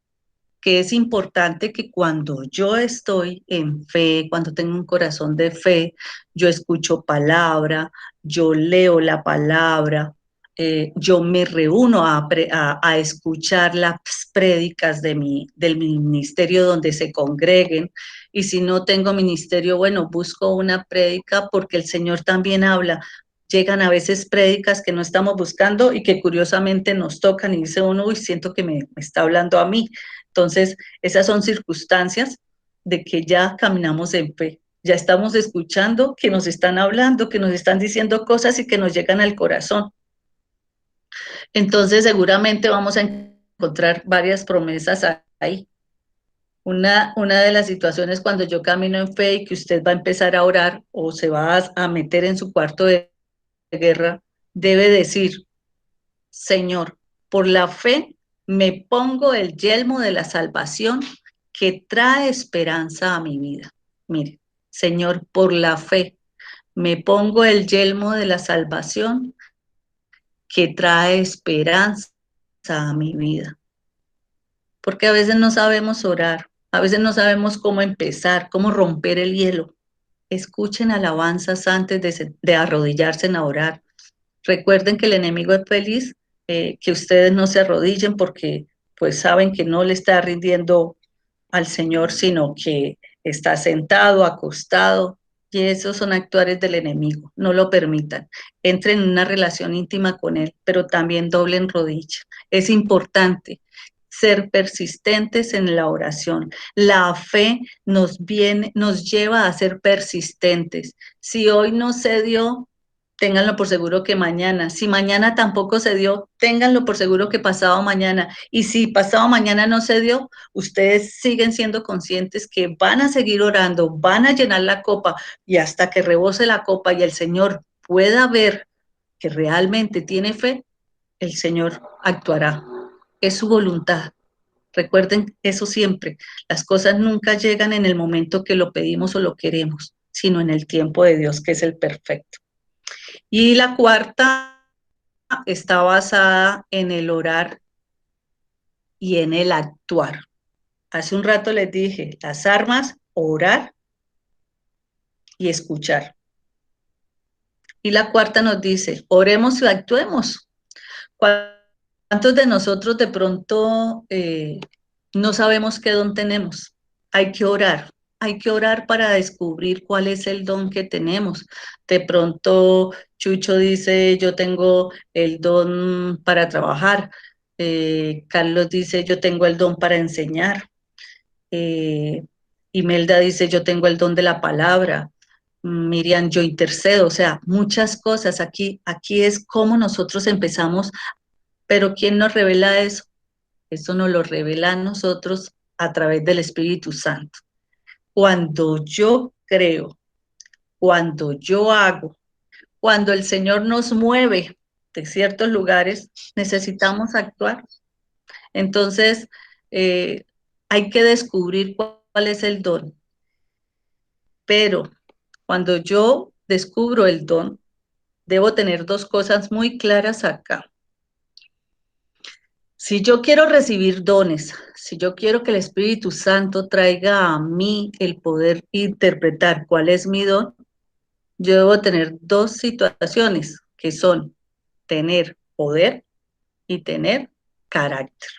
Que es importante que cuando yo estoy en fe, cuando tengo un corazón de fe, yo escucho palabra, yo leo la palabra, yo me reúno a escuchar las prédicas del ministerio donde se congreguen. Y si no tengo ministerio, bueno, busco una prédica porque el Señor también habla. Llegan a veces prédicas que no estamos buscando y que curiosamente nos tocan y dice uno, uy, siento que me está hablando a mí. Entonces, esas son circunstancias de que ya caminamos en fe, ya estamos escuchando que nos están hablando, que nos están diciendo cosas y que nos llegan al corazón. Entonces, seguramente vamos a encontrar varias promesas ahí. Una de las situaciones cuando yo camino en fe y que usted va a empezar a orar o se va a meter en su cuarto de guerra, debe decir, Señor, por la fe me pongo el yelmo de la salvación que trae esperanza a mi vida. Mire, Señor, por la fe me pongo el yelmo de la salvación que trae esperanza a mi vida. Porque a veces no sabemos orar, a veces no sabemos cómo empezar, cómo romper el hielo. Escuchen alabanzas antes de arrodillarse a orar. Recuerden que el enemigo es feliz, que ustedes no se arrodillen porque pues saben que no le está rindiendo al Señor, sino que está sentado, acostado, y esos son actuares del enemigo. No lo permitan. Entren en una relación íntima con Él, pero también doblen rodilla. Es importante ser persistentes en la oración. La fe nos lleva a ser persistentes. Si hoy no se dio, ténganlo por seguro que mañana. Si mañana tampoco se dio, ténganlo por seguro que pasado mañana. Y si pasado mañana no se dio, ustedes siguen siendo conscientes que van a seguir orando, van a llenar la copa y hasta que rebose la copa y el Señor pueda ver que realmente tiene fe, el Señor actuará. Es su voluntad. Recuerden eso siempre. Las cosas nunca llegan en el momento que lo pedimos o lo queremos, sino en el tiempo de Dios, que es el perfecto. Y la cuarta está basada en el orar y en el actuar. Hace un rato les dije, las armas, orar y escuchar. Y la cuarta nos dice, oremos y actuemos. ¿Cuántos de nosotros de pronto no sabemos qué don tenemos? Hay que orar para descubrir cuál es el don que tenemos. De pronto Chucho dice, yo tengo el don para trabajar. Carlos dice, yo tengo el don para enseñar. Imelda dice, yo tengo el don de la palabra. Miriam, yo intercedo, o sea, muchas cosas. Aquí es cómo nosotros empezamos, pero ¿quién nos revela eso? Eso nos lo revela a nosotros a través del Espíritu Santo. Cuando yo creo, cuando yo hago, cuando el Señor nos mueve de ciertos lugares, necesitamos actuar. Entonces, hay que descubrir cuál es el don. Pero cuando yo descubro el don, debo tener dos cosas muy claras acá. Si yo quiero recibir dones, si yo quiero que el Espíritu Santo traiga a mí el poder interpretar cuál es mi don, yo debo tener dos situaciones que son tener poder y tener carácter.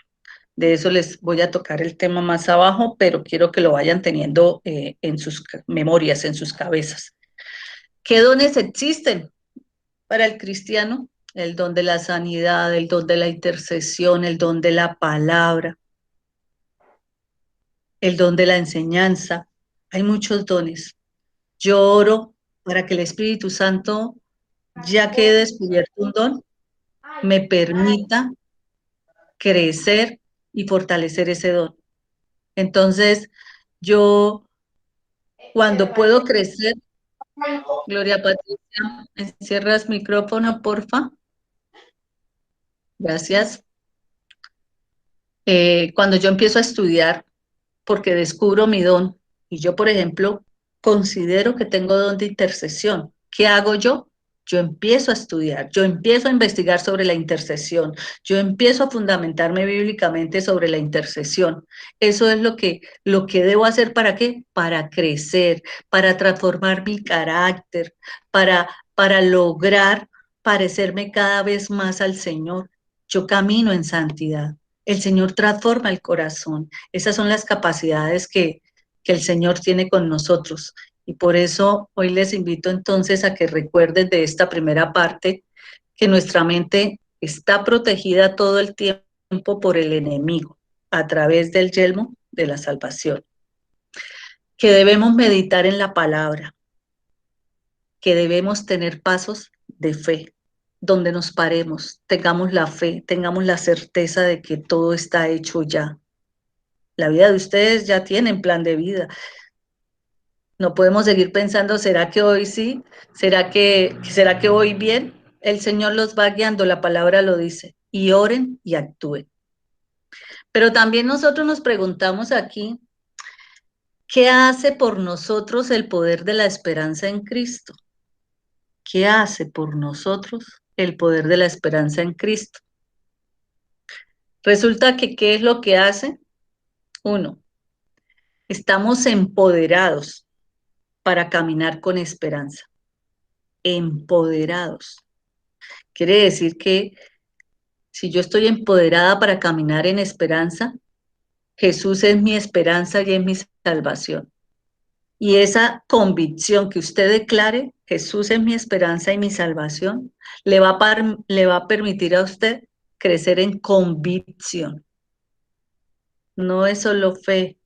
De eso les voy a tocar el tema más abajo, pero quiero que lo vayan teniendo en sus memorias, en sus cabezas. ¿Qué dones existen para el cristiano? El don de la sanidad, el don de la intercesión, el don de la palabra, el don de la enseñanza. Hay muchos dones. Yo oro para que el Espíritu Santo, ya que he descubierto un don, me permita crecer y fortalecer ese don. Entonces, yo cuando puedo crecer, Gloria Patricia, encierras micrófono, porfa. Gracias. Cuando yo empiezo a estudiar, porque descubro mi don, y yo, por ejemplo, considero que tengo don de intercesión, ¿qué hago yo? Yo empiezo a estudiar, yo empiezo a investigar sobre la intercesión, yo empiezo a fundamentarme bíblicamente sobre la intercesión. Eso es lo que debo hacer. ¿Para qué? Para crecer, para transformar mi carácter, para lograr parecerme cada vez más al Señor. Yo camino en santidad. El Señor transforma el corazón. Esas son las capacidades que el Señor tiene con nosotros. Y por eso hoy les invito entonces a que recuerden de esta primera parte que nuestra mente está protegida todo el tiempo por el enemigo a través del yelmo de la salvación. Que debemos meditar en la palabra, que debemos tener pasos de fe, donde nos paremos, tengamos la fe, tengamos la certeza de que todo está hecho ya. La vida de ustedes ya tienen plan de vida. No podemos seguir pensando, ¿será que hoy sí? ¿Será que hoy bien? El Señor los va guiando, la palabra lo dice. Y oren y actúen. Pero también nosotros nos preguntamos aquí, ¿qué hace por nosotros el poder de la esperanza en Cristo? ¿Qué hace por nosotros el poder de la esperanza en Cristo? Resulta que, ¿qué es lo que hace? Uno, estamos empoderados para caminar con esperanza. Empoderados. Quiere decir que si yo estoy empoderada para caminar en esperanza, Jesús es mi esperanza y es mi salvación. Y esa convicción que usted declare, Jesús es mi esperanza y mi salvación, le va a permitir a usted crecer en convicción. No es solo fe,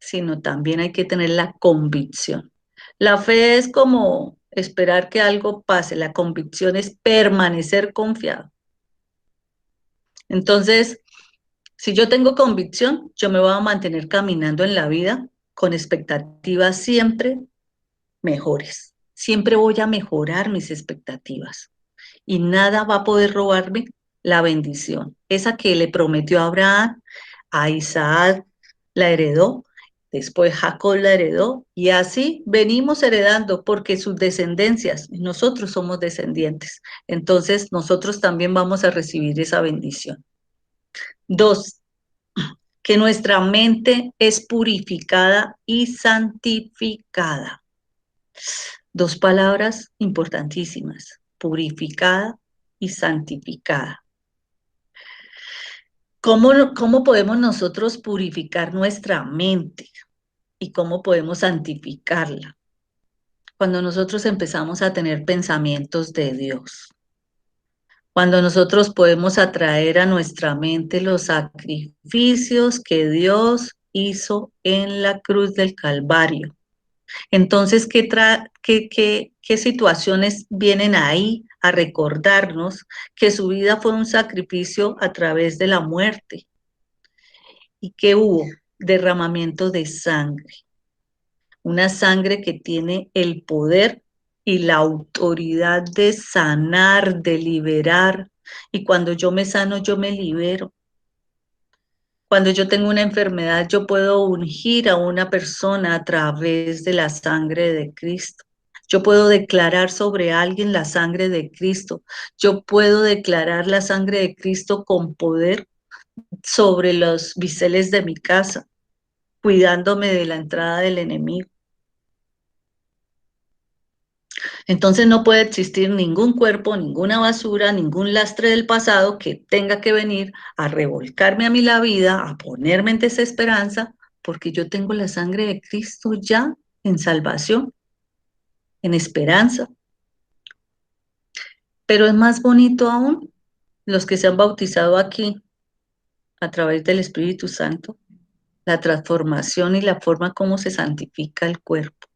sino también hay que tener la convicción. La fe es como esperar que algo pase, la convicción es permanecer confiado. Entonces, si yo tengo convicción, yo me voy a mantener caminando en la vida con expectativas siempre mejores. Siempre voy a mejorar mis expectativas y nada va a poder robarme la bendición. Esa que le prometió a Abraham, a Isaac la heredó, después Jacob la heredó y así venimos heredando porque sus descendencias, nosotros somos descendientes. Entonces nosotros también vamos a recibir esa bendición. 2, que nuestra mente es purificada y santificada. Dos palabras importantísimas: purificada y santificada. ¿Cómo podemos nosotros purificar nuestra mente y cómo podemos santificarla? Cuando nosotros empezamos a tener pensamientos de Dios. Cuando nosotros podemos atraer a nuestra mente los sacrificios que Dios hizo en la cruz del Calvario. Entonces, ¿qué situaciones vienen ahí a recordarnos que su vida fue un sacrificio a través de la muerte? ¿Y qué hubo? Derramamiento de sangre. Una sangre que tiene el poder y la autoridad de sanar, de liberar. Y cuando yo me sano, yo me libero. Cuando yo tengo una enfermedad, yo puedo ungir a una persona a través de la sangre de Cristo. Yo puedo declarar sobre alguien la sangre de Cristo. Yo puedo declarar la sangre de Cristo con poder sobre los biseles de mi casa, cuidándome de la entrada del enemigo. Entonces no puede existir ningún cuerpo, ninguna basura, ningún lastre del pasado que tenga que venir a revolcarme a mí la vida, a ponerme en desesperanza, porque yo tengo la sangre de Cristo ya en salvación, en esperanza. Pero es más bonito aún los que se han bautizado aquí a través del Espíritu Santo, la transformación y la forma como se santifica el cuerpo.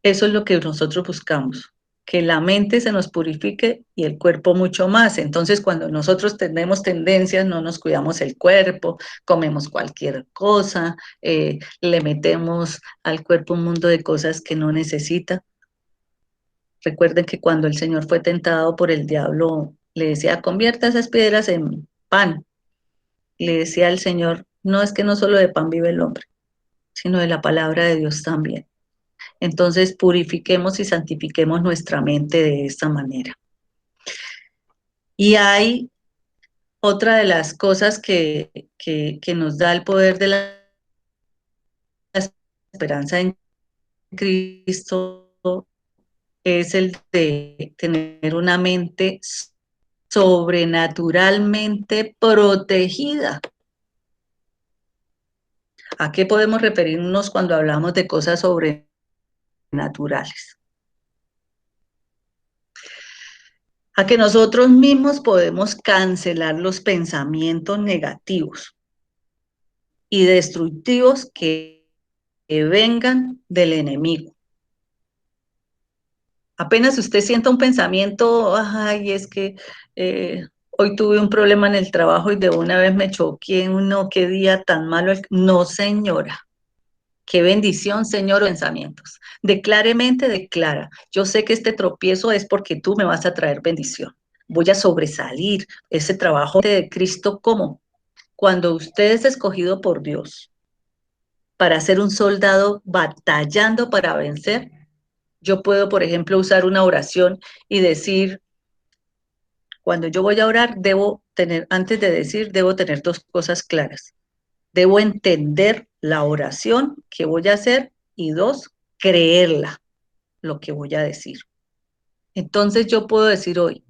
Eso es lo que nosotros buscamos, que la mente se nos purifique y el cuerpo mucho más. Entonces, cuando nosotros tenemos tendencias, no nos cuidamos el cuerpo, comemos cualquier cosa, le metemos al cuerpo un mundo de cosas que no necesita. Recuerden que cuando el Señor fue tentado por el diablo, le decía: convierta esas piedras en pan. Le decía al Señor: no, es que no solo de pan vive el hombre, sino de la palabra de Dios también. Entonces, purifiquemos y santifiquemos nuestra mente de esta manera. Y hay otra de las cosas que nos da el poder de la esperanza en Cristo, es el de tener una mente sobrenaturalmente protegida. ¿A qué podemos referirnos cuando hablamos de cosas sobrenaturales? A que nosotros mismos podemos cancelar los pensamientos negativos y destructivos que vengan del enemigo. Apenas usted sienta un pensamiento: ay, es que hoy tuve un problema en el trabajo y de una vez me choqué, no, qué día tan malo. No, señora. Qué bendición, Señor, pensamientos. Declaremente declara: yo sé que este tropiezo es porque tú me vas a traer bendición. Voy a sobresalir. Ese trabajo de Cristo, ¿cómo? Cuando usted es escogido por Dios para ser un soldado batallando para vencer, yo puedo, por ejemplo, usar una oración y decir: cuando yo voy a orar, antes de decir, debo tener dos cosas claras. Debo entender la oración que voy a hacer y dos, creerla, lo que voy a decir. Entonces yo puedo decir hoy: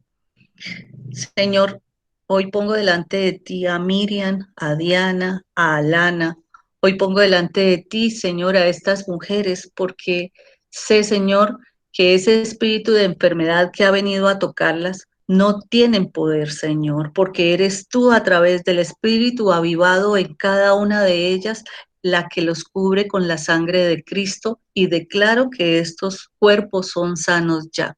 Señor, hoy pongo delante de ti a Miriam, a Diana, a Alana. Hoy pongo delante de ti, Señor, a estas mujeres, porque sé, Señor, que ese espíritu de enfermedad que ha venido a tocarlas no tienen poder, Señor, porque eres tú, a través del espíritu avivado en cada una de ellas, la que los cubre con la sangre de Cristo, y declaro que estos cuerpos son sanos ya.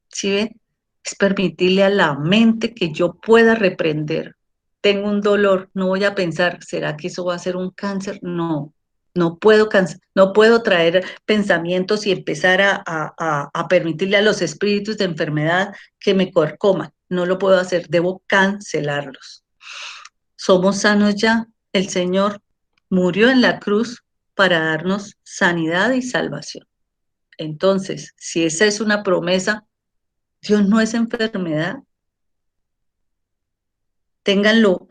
¿Sí ven? Es permitirle a la mente que yo pueda reprender. Tengo un dolor, no voy a pensar: ¿será que eso va a ser un cáncer? No, no puedo traer pensamientos y empezar a permitirle a los espíritus de enfermedad que me corcoman. No lo puedo hacer, debo cancelarlos. Somos sanos ya. El Señor murió en la cruz para darnos sanidad y salvación. Entonces, si esa es una promesa, Dios no es enfermedad. Ténganlo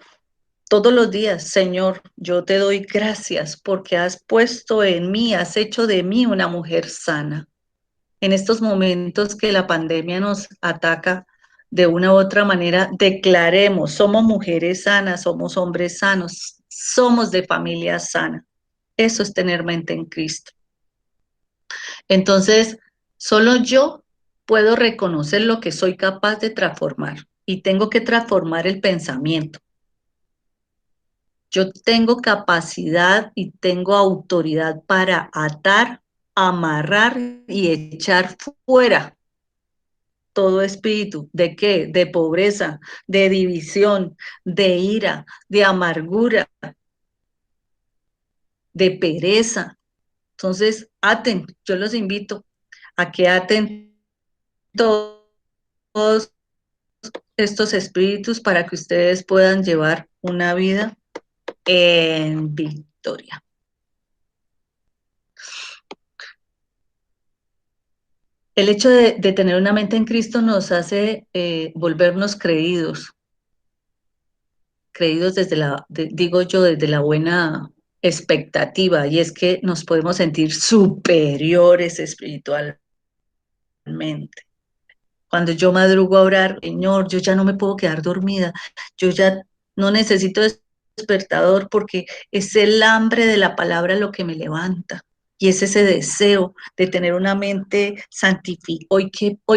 todos los días, Señor, yo te doy gracias porque has puesto en mí, has hecho de mí una mujer sana. En estos momentos que la pandemia nos ataca de una u otra manera, declaremos, somos mujeres sanas, somos hombres sanos, somos de familia sana. Eso es tener mente en Cristo. Entonces, solo yo puedo reconocer lo que soy capaz de transformar y tengo que transformar el pensamiento. Yo tengo capacidad y tengo autoridad para atar, amarrar y echar fuera todo espíritu. ¿De qué? De pobreza, de división, de ira, de amargura, de pereza. Entonces, aten, yo los invito a que aten todos estos espíritus para que ustedes puedan llevar una vida en victoria. El hecho de tener una mente en Cristo nos hace volvernos creídos desde digo yo, desde la buena expectativa, y es que nos podemos sentir superiores espiritualmente. Cuando yo madrugo a orar, Señor, yo ya no me puedo quedar dormida, yo ya no necesito despertador porque es el hambre de la palabra lo que me levanta. Y es ese deseo de tener una mente santificada. Hoy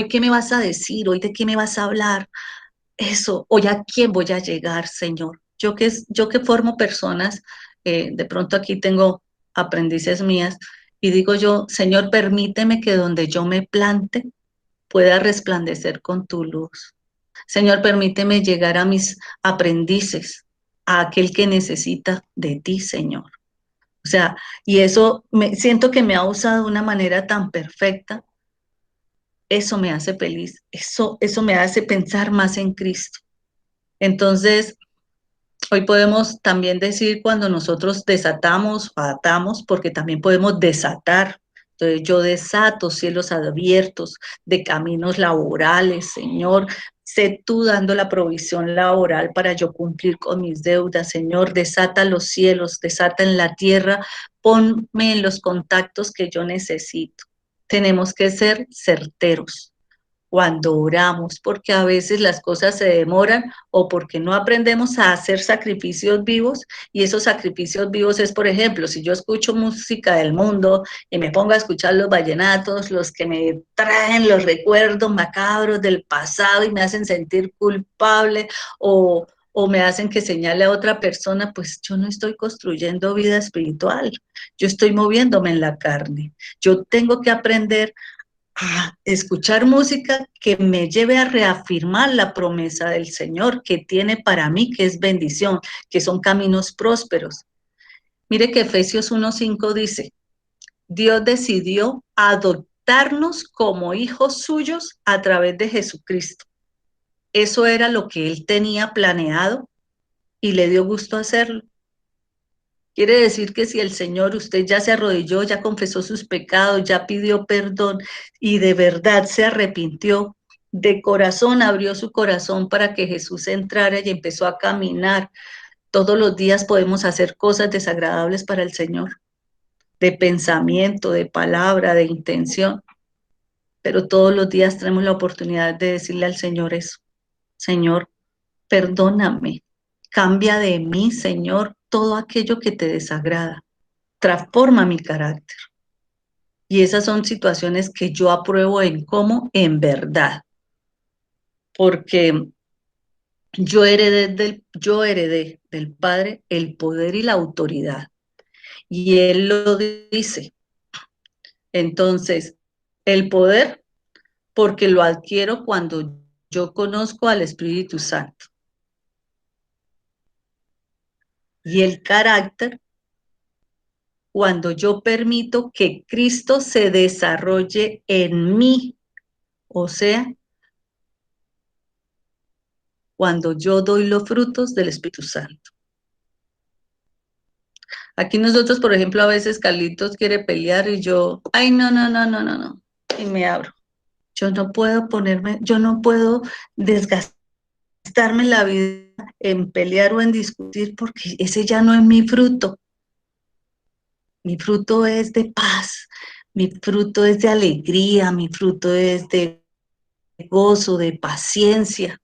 qué me vas a decir, hoy de qué me vas a hablar. Eso, hoy a quién voy a llegar, Señor. Yo que formo personas, de pronto aquí tengo aprendices mías, y digo yo, Señor, permíteme que donde yo me plante pueda resplandecer con tu luz. Señor, permíteme llegar a mis aprendices, a aquel que necesita de ti, Señor. O sea, y eso siento que me ha usado de una manera tan perfecta. Eso me hace feliz, eso me hace pensar más en Cristo. Entonces, hoy podemos también decir cuando nosotros desatamos o atamos, porque también podemos desatar. Entonces, yo desato cielos abiertos de caminos laborales, Señor. Sé tú dando la provisión laboral para yo cumplir con mis deudas, Señor. Desata los cielos, desata en la tierra, ponme en los contactos que yo necesito. Tenemos que ser certeros cuando oramos, porque a veces las cosas se demoran o porque no aprendemos a hacer sacrificios vivos, y esos sacrificios vivos es, por ejemplo, si yo escucho música del mundo y me pongo a escuchar los vallenatos, los que me traen los recuerdos macabros del pasado y me hacen sentir culpable o me hacen que señale a otra persona, pues yo no estoy construyendo vida espiritual, yo estoy moviéndome en la carne. Yo tengo que aprender a escuchar música que me lleve a reafirmar la promesa del Señor que tiene para mí, que es bendición, que son caminos prósperos. Mire que Efesios 1:5 dice, Dios decidió adoptarnos como hijos suyos a través de Jesucristo. Eso era lo que Él tenía planeado y le dio gusto hacerlo. Quiere decir que si el Señor, usted ya se arrodilló, ya confesó sus pecados, ya pidió perdón y de verdad se arrepintió, de corazón abrió su corazón para que Jesús entrara y empezó a caminar. Todos los días podemos hacer cosas desagradables para el Señor, de pensamiento, de palabra, de intención, pero todos los días tenemos la oportunidad de decirle al Señor eso. Señor, perdóname, cambia de mí, Señor, todo aquello que te desagrada. Transforma mi carácter. Y esas son situaciones que yo apruebo en verdad. Porque yo heredé del Padre el poder y la autoridad. Y Él lo dice. Entonces, el poder, porque lo adquiero cuando yo conozco al Espíritu Santo. Y el carácter, cuando yo permito que Cristo se desarrolle en mí, o sea, cuando yo doy los frutos del Espíritu Santo. Aquí nosotros, por ejemplo, a veces Carlitos quiere pelear y yo, ay, no, y me abro. Yo no puedo desgastarme gastarme la vida en pelear o en discutir, porque ese ya no es mi fruto. Mi fruto es de paz, mi fruto es de alegría, mi fruto es de gozo, de paciencia,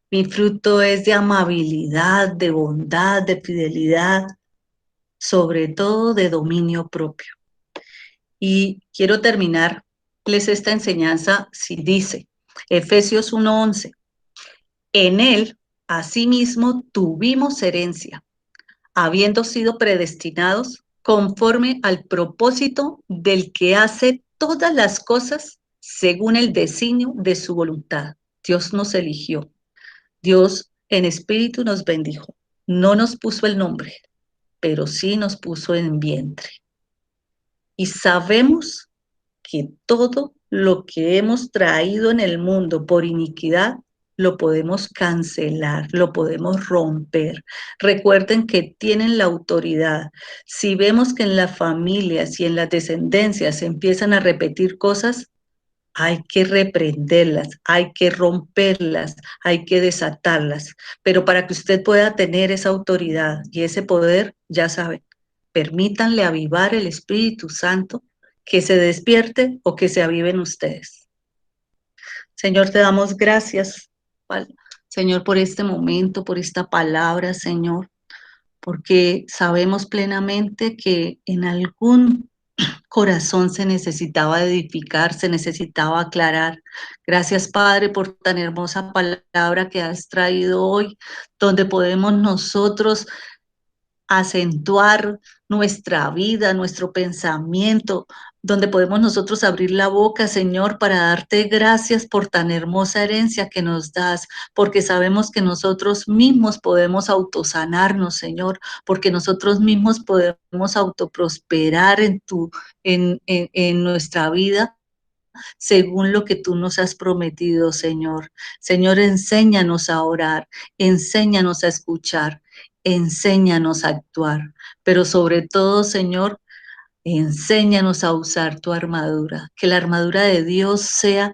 mi fruto es de amabilidad, de bondad, de fidelidad, sobre todo de dominio propio. Y quiero terminarles esta enseñanza si dice, Efesios 1:11, en él asimismo tuvimos herencia, habiendo sido predestinados conforme al propósito del que hace todas las cosas según el designio de su voluntad. Dios nos eligió. Dios en espíritu nos bendijo. No nos puso el nombre, pero sí nos puso en vientre. Y sabemos que todo lo que hemos traído en el mundo por iniquidad, lo podemos cancelar, lo podemos romper. Recuerden que tienen la autoridad. Si vemos que en las familias y en las descendencias se empiezan a repetir cosas, hay que reprenderlas, hay que romperlas, hay que desatarlas. Pero para que usted pueda tener esa autoridad y ese poder, ya saben, permítanle avivar el Espíritu Santo, que se despierte o que se aviven ustedes. Señor, te damos gracias, Señor, por este momento, por esta palabra, Señor, porque sabemos plenamente que en algún corazón se necesitaba edificar, se necesitaba aclarar. Gracias, Padre, por tan hermosa palabra que has traído hoy, donde podemos nosotros acentuar nuestra vida, nuestro pensamiento, donde podemos nosotros abrir la boca, Señor, para darte gracias por tan hermosa herencia que nos das, porque sabemos que nosotros mismos podemos autosanarnos, Señor, porque nosotros mismos podemos autoprosperar en nuestra vida según lo que tú nos has prometido, Señor. Señor, enséñanos a orar, enséñanos a escuchar, enséñanos a actuar, pero sobre todo, Señor, enséñanos a usar tu armadura, que la armadura de Dios sea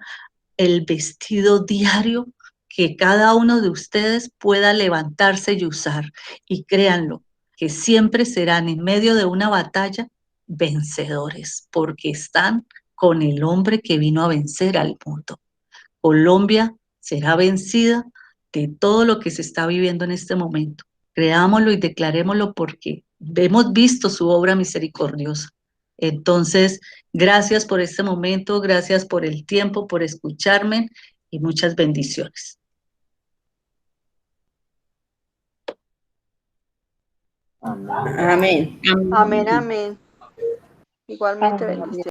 el vestido diario que cada uno de ustedes pueda levantarse y usar. Y créanlo, que siempre serán en medio de una batalla vencedores, porque están con el hombre que vino a vencer al mundo. Colombia será vencida de todo lo que se está viviendo en este momento. Creámoslo y declarémoslo porque hemos visto su obra misericordiosa. Entonces, gracias por este momento, gracias por el tiempo, por escucharme y muchas bendiciones. Amén. Amén, amén. Igualmente bendiciones.